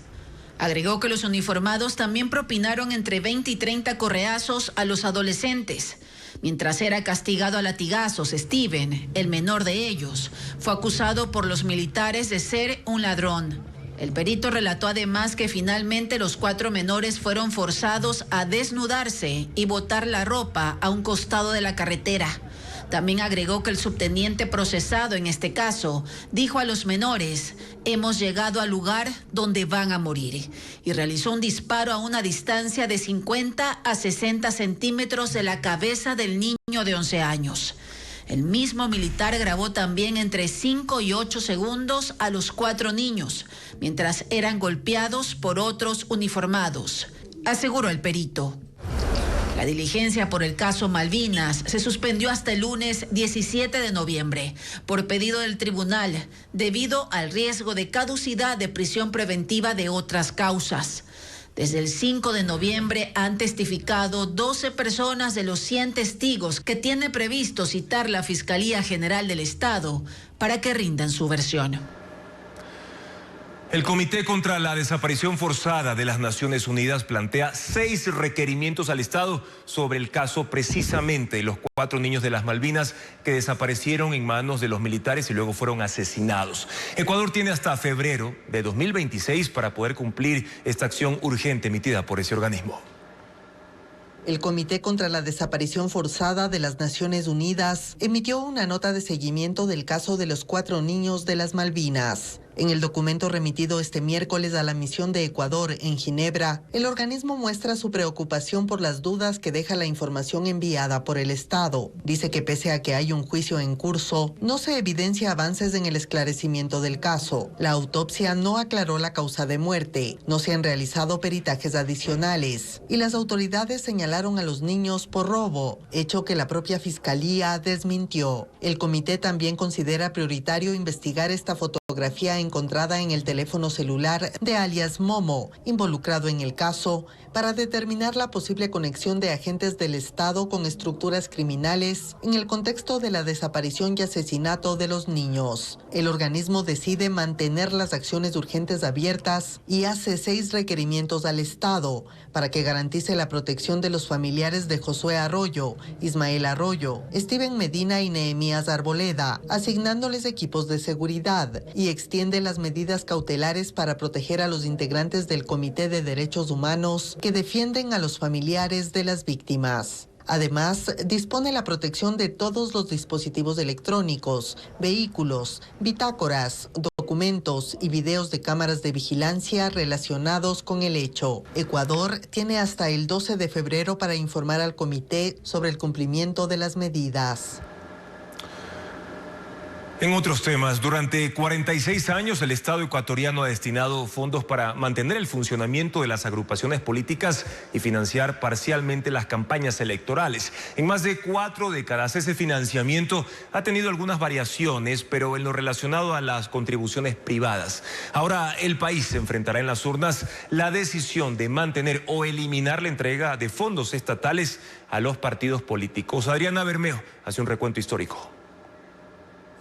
Speaker 15: Agregó que los uniformados también propinaron entre 20 y 30 correazos a los adolescentes. Mientras era castigado a latigazos, Steven, el menor de ellos, fue acusado por los militares de ser un ladrón. El perito relató además que finalmente los 4 menores fueron forzados a desnudarse y botar la ropa a un costado de la carretera. También agregó que el subteniente procesado en este caso dijo a los menores: hemos llegado al lugar donde van a morir, y realizó un disparo a una distancia de 50 a 60 centímetros de la cabeza del niño de 11 años. El mismo militar grabó también entre 5 y 8 segundos a los 4 niños, mientras eran golpeados por otros uniformados, aseguró el perito. La diligencia por el caso Malvinas se suspendió hasta el lunes 17 de noviembre por pedido del tribunal debido al riesgo de caducidad de prisión preventiva de otras causas. Desde el 5 de noviembre han testificado 12 personas de los 100 testigos que tiene previsto citar la Fiscalía General del Estado para que rindan su versión.
Speaker 1: El Comité contra la Desaparición Forzada de las Naciones Unidas plantea 6 requerimientos al Estado sobre el caso precisamente de los 4 niños de las Malvinas que desaparecieron en manos de los militares y luego fueron asesinados. Ecuador tiene hasta febrero de 2026 para poder cumplir esta acción urgente emitida por ese organismo.
Speaker 16: El Comité contra la Desaparición Forzada de las Naciones Unidas emitió una nota de seguimiento del caso de los 4 niños de las Malvinas. En el documento remitido este miércoles a la misión de Ecuador en Ginebra, el organismo muestra su preocupación por las dudas que deja la información enviada por el Estado. Dice que pese a que hay un juicio en curso, no se evidencia avances en el esclarecimiento del caso. La autopsia no aclaró la causa de muerte, no se han realizado peritajes adicionales y las autoridades señalaron a los niños por robo, hecho que la propia Fiscalía desmintió. El comité también considera prioritario investigar esta fotografía encontrada en el teléfono celular de alias Momo, involucrado en el caso, para determinar la posible conexión de agentes del Estado con estructuras criminales en el contexto de la desaparición y asesinato de los niños. El organismo decide mantener las acciones urgentes abiertas y hace 6 requerimientos al Estado para que garantice la protección de los familiares de Josué Arroyo, Ismael Arroyo, Steven Medina y Nehemías Arboleda, asignándoles equipos de seguridad, y extiende las medidas cautelares para proteger a los integrantes del Comité de Derechos Humanos que defienden a los familiares de las víctimas. Además, dispone la protección de todos los dispositivos electrónicos, vehículos, bitácoras, documentos y videos de cámaras de vigilancia relacionados con el hecho. Ecuador tiene hasta el 12 de febrero para informar al comité sobre el cumplimiento de las medidas.
Speaker 1: En otros temas, durante 46 años el Estado ecuatoriano ha destinado fondos para mantener el funcionamiento de las agrupaciones políticas y financiar parcialmente las campañas electorales. En más de 4 décadas ese financiamiento ha tenido algunas variaciones, pero en lo relacionado a las contribuciones privadas. Ahora el país se enfrentará en las urnas la decisión de mantener o eliminar la entrega de fondos estatales a los partidos políticos. Adriana Bermeo hace un recuento histórico.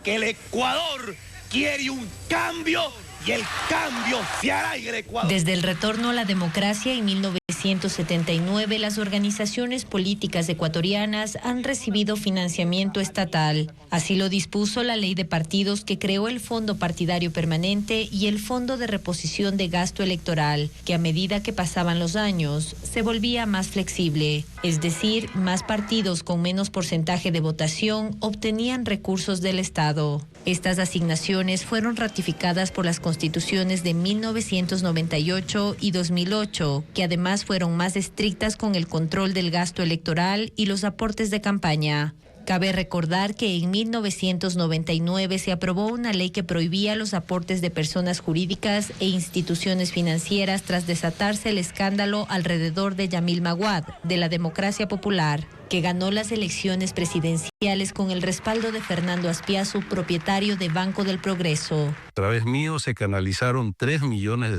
Speaker 17: Que el Ecuador quiere un cambio y el cambio se hará en el Ecuador.
Speaker 3: Desde el retorno a la democracia en 1979, las organizaciones políticas ecuatorianas han recibido financiamiento estatal. Así lo dispuso la Ley de Partidos, que creó el Fondo Partidario Permanente y el Fondo de Reposición de Gasto Electoral, que a medida que pasaban los años se volvía más flexible. Es decir, más partidos con menos porcentaje de votación obtenían recursos del Estado. Estas asignaciones fueron ratificadas por las constituciones de 1998 y 2008, que además fueron más estrictas con el control del gasto electoral y los aportes de campaña. Cabe recordar que en 1999 se aprobó una ley que prohibía los aportes de personas jurídicas e instituciones financieras tras desatarse el escándalo alrededor de Yamil Maguad, de la Democracia Popular, que ganó las elecciones presidenciales con el respaldo de Fernando Aspiazu, propietario de Banco del Progreso.
Speaker 18: A través mío se canalizaron $3 millones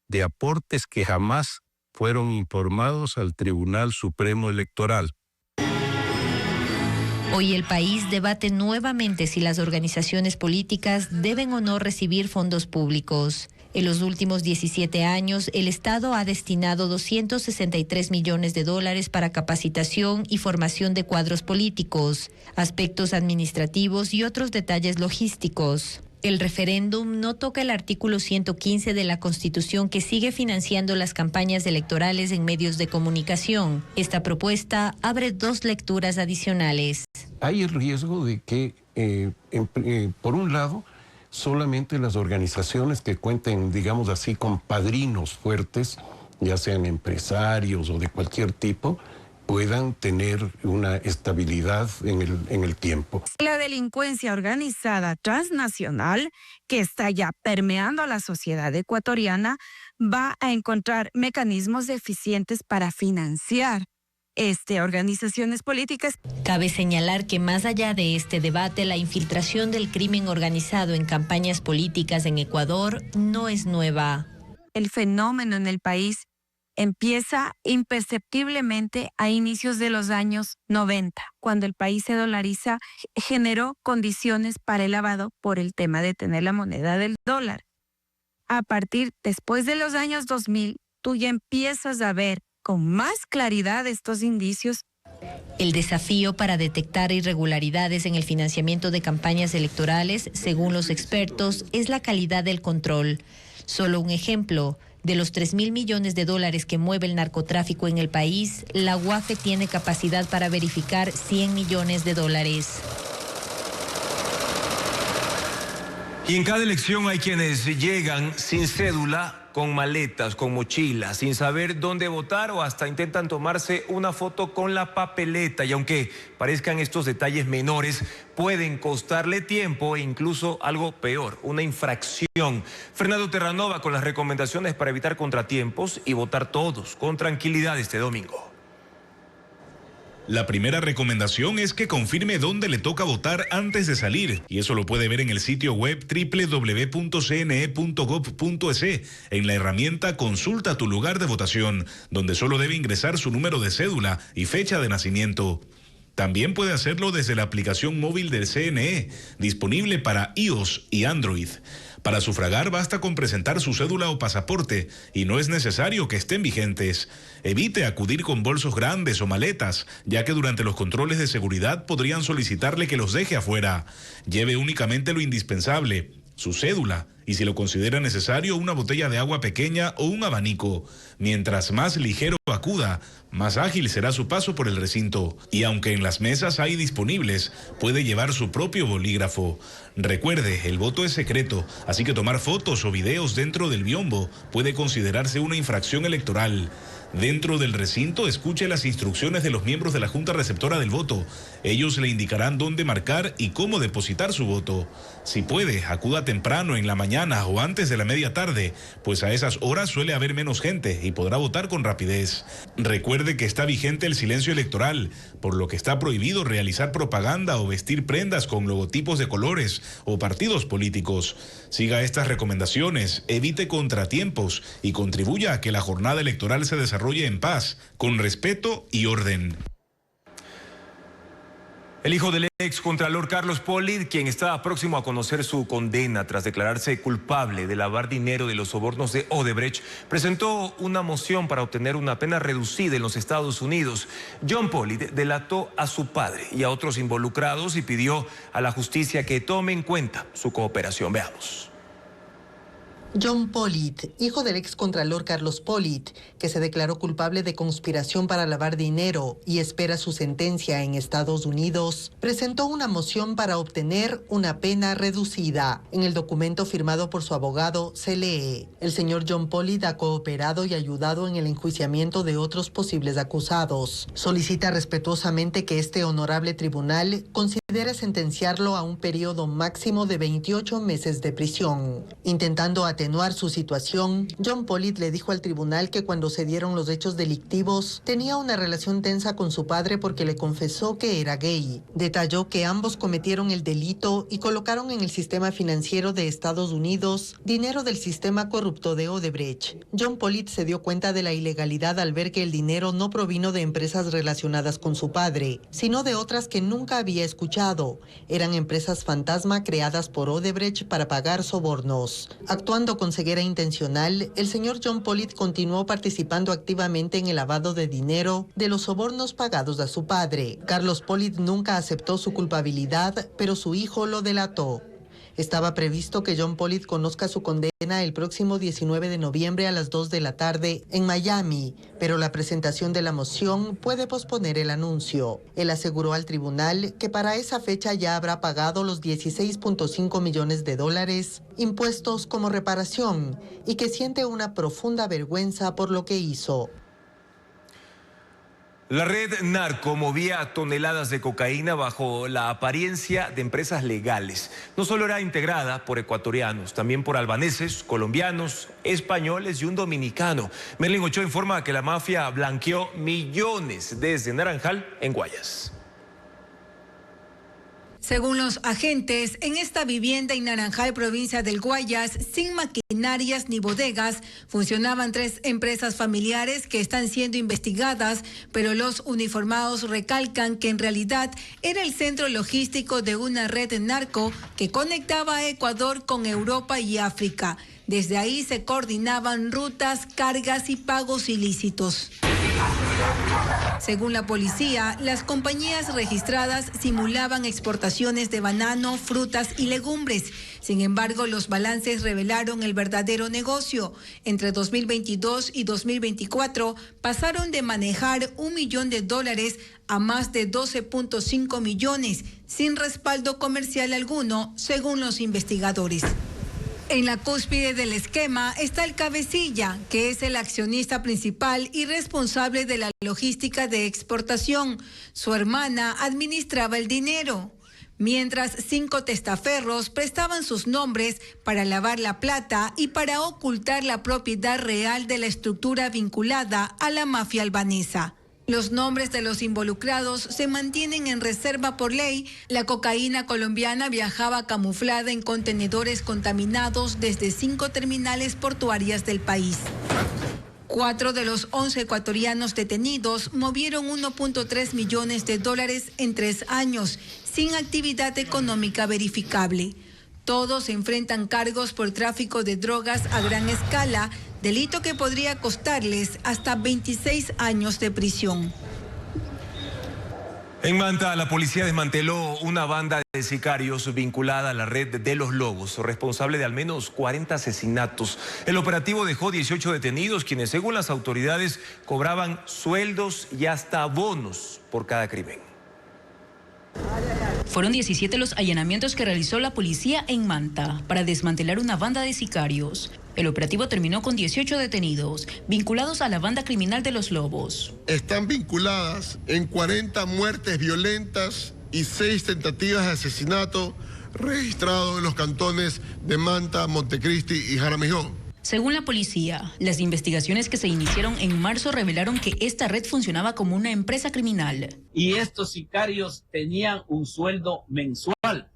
Speaker 18: de aportes que jamás fueron informados al Tribunal Supremo Electoral.
Speaker 3: Hoy el país debate nuevamente si las organizaciones políticas deben o no recibir fondos públicos. En los últimos 17 años, el Estado ha destinado $263 millones para capacitación y formación de cuadros políticos, aspectos administrativos y otros detalles logísticos. El referéndum no toca el artículo 115 de la Constitución, que sigue financiando las campañas electorales en medios de comunicación. Esta propuesta abre 2 lecturas adicionales.
Speaker 19: Hay el riesgo de que, por un lado, solamente las organizaciones que cuenten, digamos así, con padrinos fuertes, ya sean empresarios o de cualquier tipo, puedan tener una estabilidad en el tiempo.
Speaker 20: La delincuencia organizada transnacional, que está ya permeando a la sociedad ecuatoriana, va a encontrar mecanismos eficientes para financiar organizaciones políticas.
Speaker 3: Cabe señalar que más allá de este debate, la infiltración del crimen organizado en campañas políticas en Ecuador no es nueva.
Speaker 20: El fenómeno en el país empieza imperceptiblemente a inicios de los años 90, cuando el país se dolariza, generó condiciones para el lavado por el tema de tener la moneda del dólar. A partir, después de los años 2000, tú ya empiezas a ver con más claridad estos indicios.
Speaker 3: El desafío para detectar irregularidades en el financiamiento de campañas electorales, según los expertos, es la calidad del control. Solo un ejemplo: de los $3.000 millones que mueve el narcotráfico en el país, la UAFE tiene capacidad para verificar $100 millones.
Speaker 1: Y en cada elección hay quienes llegan sin cédula, con maletas, con mochilas, sin saber dónde votar, o hasta intentan tomarse una foto con la papeleta. Y aunque parezcan estos detalles menores, pueden costarle tiempo e incluso algo peor, una infracción. Fernando Terranova con las recomendaciones para evitar contratiempos y votar todos con tranquilidad este domingo.
Speaker 22: La primera recomendación es que confirme dónde le toca votar antes de salir, y eso lo puede ver en el sitio web www.cne.gov.es, en la herramienta Consulta tu lugar de votación, donde solo debe ingresar su número de cédula y fecha de nacimiento. También puede hacerlo desde la aplicación móvil del CNE, disponible para iOS y Android. Para sufragar basta con presentar su cédula o pasaporte y no es necesario que estén vigentes. Evite acudir con bolsos grandes o maletas, ya que durante los controles de seguridad podrían solicitarle que los deje afuera. Lleve únicamente lo indispensable, su cédula, y si lo considera necesario, una botella de agua pequeña o un abanico. Mientras más ligero acuda, más ágil será su paso por el recinto. Y aunque en las mesas hay disponibles, puede llevar su propio bolígrafo. Recuerde, el voto es secreto, así que tomar fotos o videos dentro del biombo puede considerarse una infracción electoral. Dentro del recinto, escuche las instrucciones de los miembros de la Junta Receptora del Voto. Ellos le indicarán dónde marcar y cómo depositar su voto. Si puede, acuda temprano en la mañana o antes de la media tarde, pues a esas horas suele haber menos gente y podrá votar con rapidez. Recuerde que está vigente el silencio electoral, por lo que está prohibido realizar propaganda o vestir prendas con logotipos de colores o partidos políticos. Siga estas recomendaciones, evite contratiempos y contribuya a que la jornada electoral se desarrolle en paz, con respeto y orden.
Speaker 1: El hijo del excontralor Carlos Polid, quien estaba próximo a conocer su condena tras declararse culpable de lavar dinero de los sobornos de Odebrecht, presentó una moción para obtener una pena reducida en los Estados Unidos. John Polid delató a su padre y a otros involucrados y pidió a la justicia que tome en cuenta su cooperación. Veamos.
Speaker 16: John Pollitt, hijo del excontralor Carlos Pollitt, que se declaró culpable de conspiración para lavar dinero y espera su sentencia en Estados Unidos, presentó una moción para obtener una pena reducida. En el documento firmado por su abogado se lee: el señor John Pollitt ha cooperado y ayudado en el enjuiciamiento de otros posibles acusados. Solicita respetuosamente que este honorable tribunal considere sentenciarlo a un periodo máximo de 28 meses de prisión. Intentando atenuar su situación, John Pollitt le dijo al tribunal que cuando se dieron los hechos delictivos tenía una relación tensa con su padre porque le confesó que era gay. Detalló que ambos cometieron el delito y colocaron en el sistema financiero de Estados Unidos dinero del sistema corrupto de Odebrecht. John Pollitt se dio cuenta de la ilegalidad al ver que el dinero no provino de empresas relacionadas con su padre, sino de otras que nunca había escuchado. Eran empresas fantasma creadas por Odebrecht para pagar sobornos. Actuando con ceguera intencional, el señor John Pollitt continuó participando activamente en el lavado de dinero de los sobornos pagados a su padre. Carlos Pollitt nunca aceptó su culpabilidad, pero su hijo lo delató. Estaba previsto que John Pollitt conozca su condena el próximo 19 de noviembre a las 2 de la tarde en Miami, pero la presentación de la moción puede posponer el anuncio. Él aseguró al tribunal que para esa fecha ya habrá pagado los $16.5 millones impuestos como reparación y que siente una profunda vergüenza por lo que hizo.
Speaker 1: La red narco movía toneladas de cocaína bajo la apariencia de empresas legales. No solo era integrada por ecuatorianos, también por albaneses, colombianos, españoles y un dominicano. Merlin Ochoa informa que la mafia blanqueó millones desde Naranjal en Guayas.
Speaker 6: Según los agentes, en esta vivienda en Naranjal, provincia del Guayas, sin maquinarias ni bodegas, funcionaban 3 empresas familiares que están siendo investigadas, pero los uniformados recalcan que en realidad era el centro logístico de una red narco que conectaba a Ecuador con Europa y África. Desde ahí se coordinaban rutas, cargas y pagos ilícitos. Según la policía, las compañías registradas simulaban exportaciones de banano, frutas y legumbres. Sin embargo, los balances revelaron el verdadero negocio. Entre 2022 y 2024 pasaron de manejar $1 millón a más de 12.5 millones, sin respaldo comercial alguno, según los investigadores. En la cúspide del esquema está el cabecilla, que es el accionista principal y responsable de la logística de exportación. Su hermana administraba el dinero, mientras 5 testaferros prestaban sus nombres para lavar la plata y para ocultar la propiedad real de la estructura vinculada a la mafia albanesa. Los nombres de los involucrados se mantienen en reserva por ley. La cocaína colombiana viajaba camuflada en contenedores contaminados desde 5 terminales portuarias del país. 4 de los 11 ecuatorianos detenidos movieron $1.3 millones en 3 años, sin actividad económica verificable. Todos enfrentan cargos por tráfico de drogas a gran escala, delito que podría costarles hasta 26 años de prisión.
Speaker 1: En Manta, la policía desmanteló una banda de sicarios vinculada a la red de los Lobos, responsable de al menos 40 asesinatos. El operativo dejó 18 detenidos, quienes según las autoridades cobraban sueldos y hasta bonos por cada crimen.
Speaker 10: Fueron 17 los allanamientos que realizó la policía en Manta para desmantelar una banda de sicarios. El operativo terminó con 18 detenidos, vinculados a la banda criminal de los Lobos.
Speaker 21: Están vinculadas en 40 muertes violentas y 6 tentativas de asesinato registrados en los cantones de Manta, Montecristi y Jaramillo.
Speaker 10: Según la policía, las investigaciones que se iniciaron en marzo revelaron que esta red funcionaba como una empresa criminal.
Speaker 23: Y estos sicarios tenían un sueldo mensual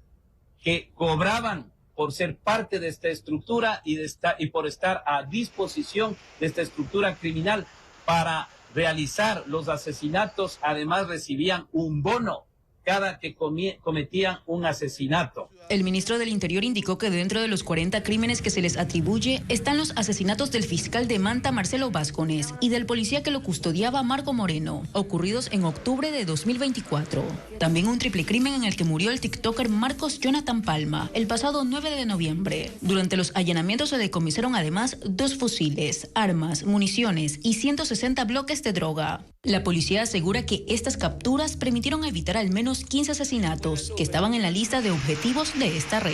Speaker 23: que cobraban por ser parte de esta estructura y por estar a disposición de esta estructura criminal para realizar los asesinatos. Además recibían un bono cada que cometían un asesinato.
Speaker 4: El ministro del Interior indicó que dentro de los 40 crímenes que se les atribuye están los asesinatos del fiscal de Manta, Marcelo Vázquez, y del policía que lo custodiaba, Marco Moreno, ocurridos en octubre de 2024. También un triple crimen en el que murió el tiktoker Marcos Jonathan Palma el pasado 9 de noviembre. Durante los allanamientos se decomisaron además 2 fusiles, armas, municiones y 160 bloques de droga. La policía asegura que estas capturas permitieron evitar al menos 15 asesinatos que estaban en la lista de objetivos de esta red.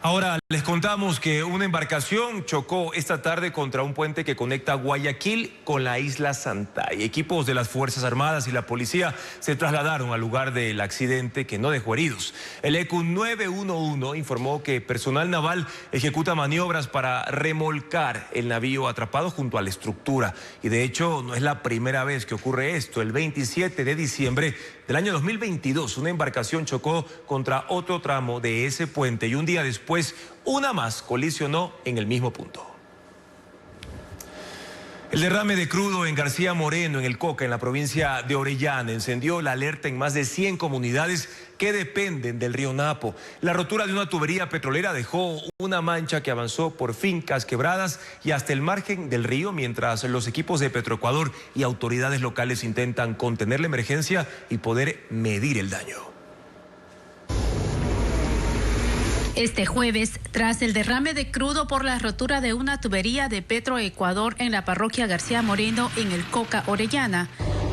Speaker 1: Ahora les contamos que una embarcación chocó esta tarde contra un puente que conecta Guayaquil con la isla Santay. Equipos de las Fuerzas Armadas y la policía se trasladaron al lugar del accidente, que no dejó heridos. El ECU 911 informó que personal naval ejecuta maniobras para remolcar el navío atrapado junto a la estructura. Y de hecho no es la primera vez que ocurre esto. El 27 de diciembre del año 2022 una embarcación chocó contra otro tramo de ese puente y un día después una más colisionó en el mismo punto. El derrame de crudo en García Moreno, en el Coca, en la provincia de Orellana, encendió la alerta en más de 100 comunidades que dependen del río Napo. La rotura de una tubería petrolera dejó una mancha que avanzó por fincas quebradas y hasta el margen del río, mientras los equipos de Petroecuador y autoridades locales intentan contener la emergencia y poder medir el daño.
Speaker 5: Este jueves, tras el derrame de crudo por la rotura de una tubería de Petroecuador en la parroquia García Moreno, en el Coca, Orellana,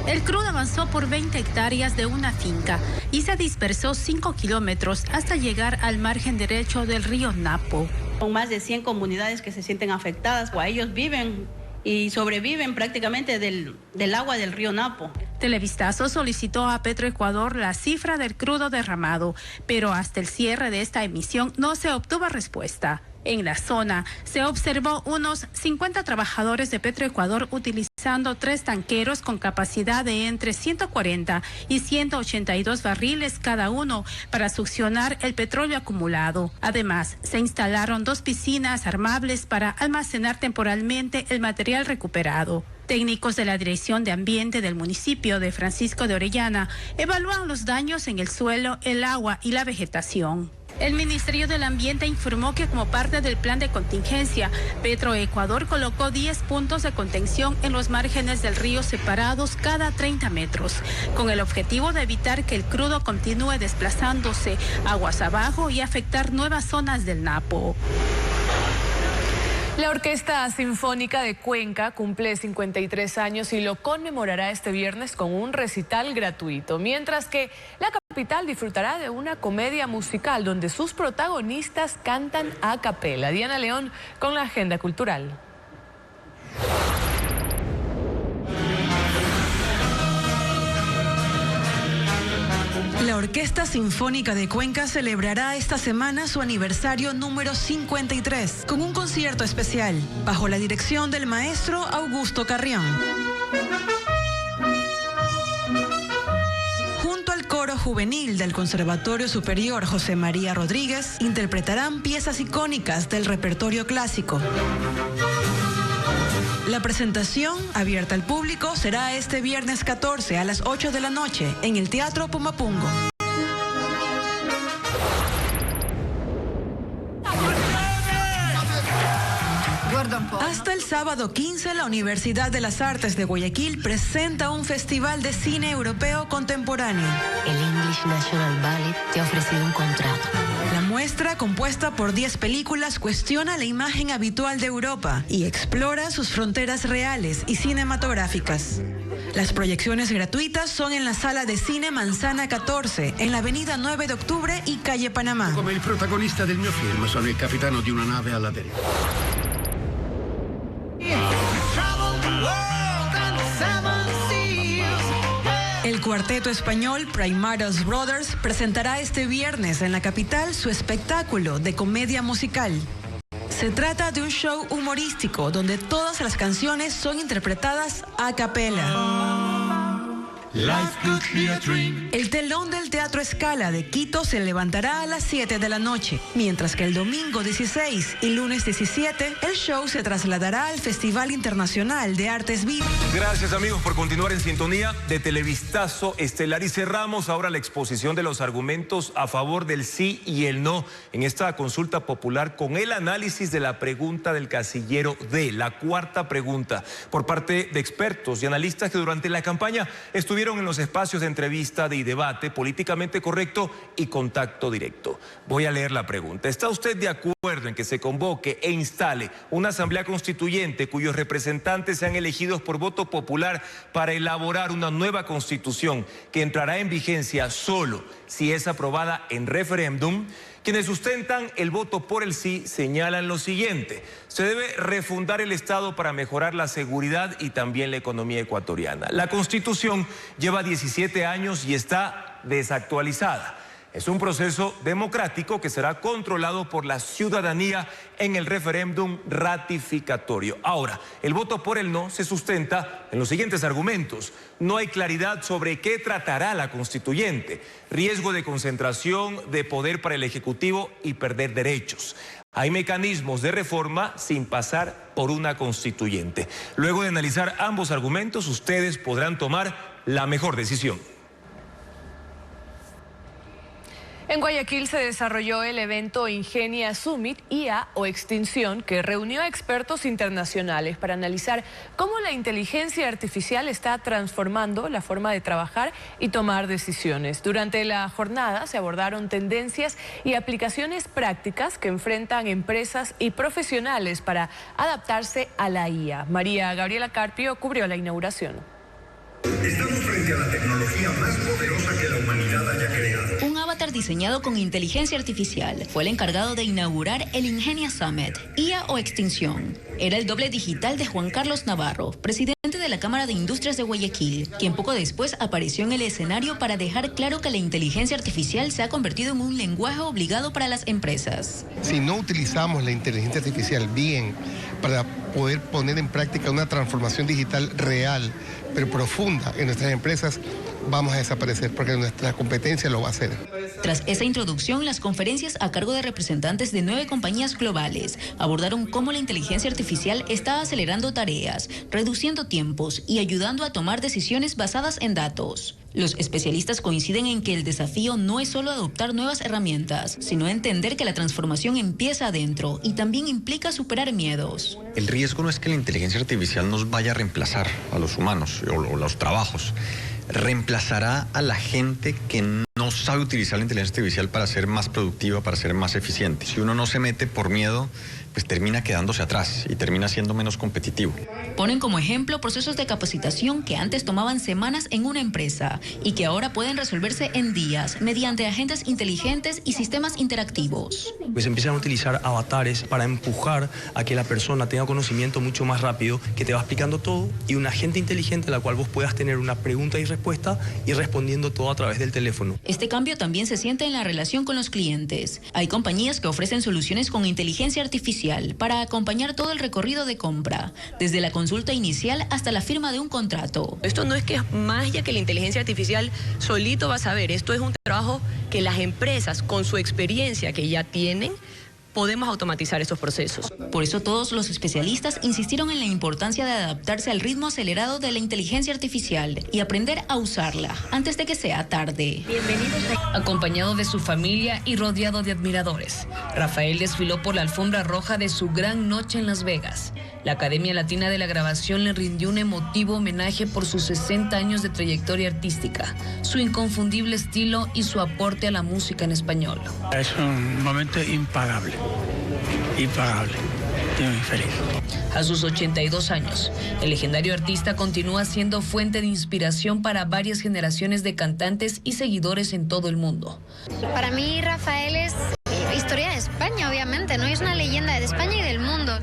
Speaker 5: el crudo avanzó por 20 hectáreas de una finca y se dispersó 5 kilómetros hasta llegar al margen derecho del río Napo.
Speaker 8: Con más de 100 comunidades que se sienten afectadas, o ellos viven y sobreviven prácticamente del agua del río Napo.
Speaker 5: Televistazo solicitó a Petroecuador la cifra del crudo derramado, pero hasta el cierre de esta emisión no se obtuvo respuesta. En la zona se observó unos 50 trabajadores de Petroecuador utilizando 3 tanqueros con capacidad de entre 140 y 182 barriles cada uno para succionar el petróleo acumulado. Además, se instalaron 2 piscinas armables para almacenar temporalmente el material recuperado. Técnicos de la Dirección de Ambiente del municipio de Francisco de Orellana evalúan los daños en el suelo, el agua y la vegetación. El Ministerio del Ambiente informó que como parte del plan de contingencia, Petroecuador colocó 10 puntos de contención en los márgenes del río separados cada 30 metros, con el objetivo de evitar que el crudo continúe desplazándose aguas abajo y afectar nuevas zonas del Napo.
Speaker 7: La Orquesta Sinfónica de Cuenca cumple 53 años y lo conmemorará este viernes con un recital gratuito, mientras que la capital disfrutará de una comedia musical donde sus protagonistas cantan a capela. Diana León con la agenda cultural.
Speaker 24: La Orquesta Sinfónica de Cuenca celebrará esta semana su aniversario número 53 con un concierto especial bajo la dirección del maestro Augusto Carrión. Junto al coro juvenil del Conservatorio Superior José María Rodríguez, interpretarán piezas icónicas del repertorio clásico. La presentación, abierta al público, será este viernes 14 a las 8 de la noche en el Teatro Pumapungo. Hasta el sábado 15, la Universidad de las Artes de Guayaquil presenta un festival de cine europeo contemporáneo.
Speaker 25: El English National Ballet te ha ofrecido un contrato.
Speaker 24: La muestra, compuesta por 10 películas, cuestiona la imagen habitual de Europa y explora sus fronteras reales y cinematográficas. Las proyecciones gratuitas son en la Sala de Cine Manzana 14, en la avenida 9 de Octubre y calle Panamá.
Speaker 26: Come il protagonista del mio film, sono il capitano di una nave alla deriva.
Speaker 24: El cuarteto español Primados Brothers presentará este viernes en la capital su espectáculo de comedia musical. Se trata de un show humorístico donde todas las canciones son interpretadas a capela. El telón del Teatro Scala de Quito se levantará a las 7 de la noche, mientras que el domingo 16 y lunes 17 el show se trasladará al Festival Internacional de Artes Vivas.
Speaker 1: Gracias amigos por continuar en sintonía de Televistazo Estelar y cerramos ahora la exposición de los argumentos a favor del sí y el no en esta consulta popular con el análisis de la pregunta del casillero D, la cuarta pregunta, por parte de expertos y analistas que durante la campaña estuvieron en los espacios de entrevista y debate políticamente correcto y contacto directo. Voy a leer la pregunta. ¿Está usted de acuerdo en que se convoque e instale una asamblea constituyente cuyos representantes sean elegidos por voto popular para elaborar una nueva constitución que entrará en vigencia solo si es aprobada en referéndum? Quienes sustentan el voto por el sí señalan lo siguiente: se debe refundar el Estado para mejorar la seguridad y también la economía ecuatoriana. La Constitución lleva 17 años y está desactualizada. Es un proceso democrático que será controlado por la ciudadanía en el referéndum ratificatorio. Ahora, el voto por el no se sustenta en los siguientes argumentos. No hay claridad sobre qué tratará la constituyente. Riesgo de concentración de poder para el Ejecutivo y perder derechos. Hay mecanismos de reforma sin pasar por una constituyente. Luego de analizar ambos argumentos, ustedes podrán tomar la mejor decisión.
Speaker 7: En Guayaquil se desarrolló el evento Ingenia Summit IA o Extinción, que reunió a expertos internacionales para analizar cómo la inteligencia artificial está transformando la forma de trabajar y tomar decisiones. Durante la jornada se abordaron tendencias y aplicaciones prácticas que enfrentan empresas y profesionales para adaptarse a la IA. María Gabriela Carpio cubrió la inauguración.
Speaker 2: Estamos frente a la tecnología más poderosa que la humanidad haya creado.
Speaker 4: Un avatar diseñado con inteligencia artificial fue el encargado de inaugurar el Ingenia Summit, IA o Extinción. Era el doble digital de Juan Carlos Navarro, presidente de la Cámara de Industrias de Guayaquil, quien poco después apareció en el escenario para dejar claro que la inteligencia artificial se ha convertido en un lenguaje obligado para las empresas.
Speaker 9: Si no utilizamos la inteligencia artificial bien para poder poner en práctica una transformación digital real, pero profunda en nuestras empresas, vamos a desaparecer porque nuestra competencia lo va a hacer.
Speaker 4: Tras esa introducción, las conferencias a cargo de representantes de 9 compañías globales abordaron cómo la inteligencia artificial está acelerando tareas, reduciendo tiempos y ayudando a tomar decisiones basadas en datos. Los especialistas coinciden en que el desafío no es solo adoptar nuevas herramientas, sino entender que la transformación empieza adentro y también implica superar miedos.
Speaker 11: El riesgo no es que la inteligencia artificial nos vaya a reemplazar a los humanos o los trabajos. Reemplazará a la gente que no sabe utilizar la inteligencia artificial para ser más productiva, para ser más eficiente. Si uno no se mete por miedo, pues termina quedándose atrás y termina siendo menos competitivo.
Speaker 4: Ponen como ejemplo procesos de capacitación que antes tomaban semanas en una empresa y que ahora pueden resolverse en días mediante agentes inteligentes y sistemas interactivos.
Speaker 12: Pues empiezan a utilizar avatares para empujar a que la persona tenga conocimiento mucho más rápido, que te va explicando todo, y un agente inteligente a la cual vos puedas tener una pregunta y respuesta y respondiendo todo a través del teléfono.
Speaker 4: Este cambio también se siente en la relación con los clientes. Hay compañías que ofrecen soluciones con inteligencia artificial para acompañar todo el recorrido de compra, desde la consulta inicial hasta la firma de un contrato.
Speaker 13: Esto no es que es magia que la inteligencia artificial solito va a saber. Esto es un trabajo que las empresas, con su experiencia que ya tienen, podemos automatizar estos procesos.
Speaker 4: Por eso todos los especialistas insistieron en la importancia de adaptarse al ritmo acelerado de la inteligencia artificial y aprender a usarla antes de que sea tarde.
Speaker 13: Bienvenidos.
Speaker 14: Acompañado de su familia y rodeado de admiradores, Rafael desfiló por la alfombra roja de su gran noche en Las Vegas. La Academia Latina de la Grabación le rindió un emotivo homenaje por sus 60 años de trayectoria artística, su inconfundible estilo y su aporte a la música en español.
Speaker 27: Es un momento impagable. Impagable. Estoy muy feliz.
Speaker 14: A sus 82 años, el legendario artista continúa siendo fuente de inspiración para varias generaciones de cantantes y seguidores en todo el mundo.
Speaker 28: Para mí, Rafael es historia de España, obviamente, ¿no? Es una leyenda de España y del mundo.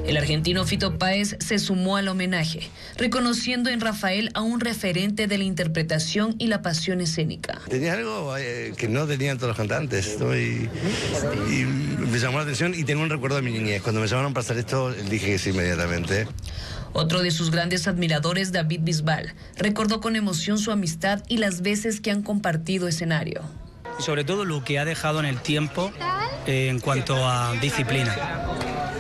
Speaker 14: El argentino Fito Páez se sumó al homenaje, reconociendo en Rafael a un referente de la interpretación y la pasión escénica.
Speaker 29: Tenía algo que no tenían todos los cantantes, ¿no? y me llamó la atención y tengo un recuerdo de mi niñez. Cuando me llamaron para hacer esto, dije que sí inmediatamente.
Speaker 14: Otro de sus grandes admiradores, David Bisbal, recordó con emoción su amistad y las veces que han compartido escenario.
Speaker 3: Y sobre todo lo que ha dejado en el tiempo en cuanto a disciplina,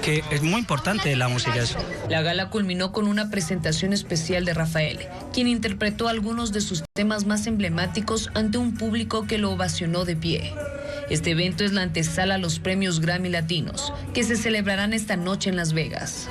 Speaker 3: que es muy importante en la música eso.
Speaker 14: La gala culminó con una presentación especial de Rafael, quien interpretó algunos de sus temas más emblemáticos ante un público que lo ovacionó de pie. Este evento es la antesala a los premios Grammy Latinos, que se celebrarán esta noche en Las Vegas.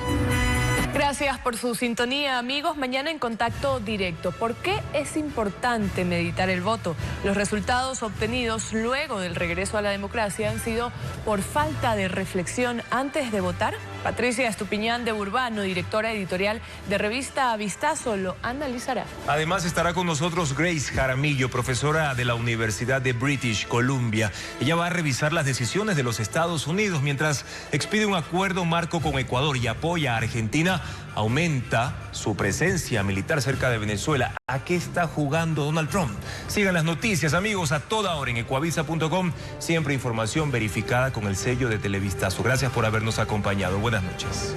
Speaker 7: Gracias por su sintonía, amigos. Mañana en Contacto Directo. ¿Por qué es importante meditar el voto? Los resultados obtenidos luego del regreso a la democracia han sido por falta de reflexión antes de votar. Patricia Estupiñán de Urbano, directora editorial de revista Vistazo, lo analizará.
Speaker 1: Además estará con nosotros Grace Jaramillo, profesora de la Universidad de British Columbia. Ella va a revisar las decisiones de los Estados Unidos mientras expide un acuerdo marco con Ecuador y apoya a Argentina. Aumenta su presencia militar cerca de Venezuela. ¿A qué está jugando Donald Trump? Sigan las noticias, amigos, a toda hora en ecuavisa.com. Siempre información verificada con el sello de Televistazo. Gracias por habernos acompañado. Buenas noches.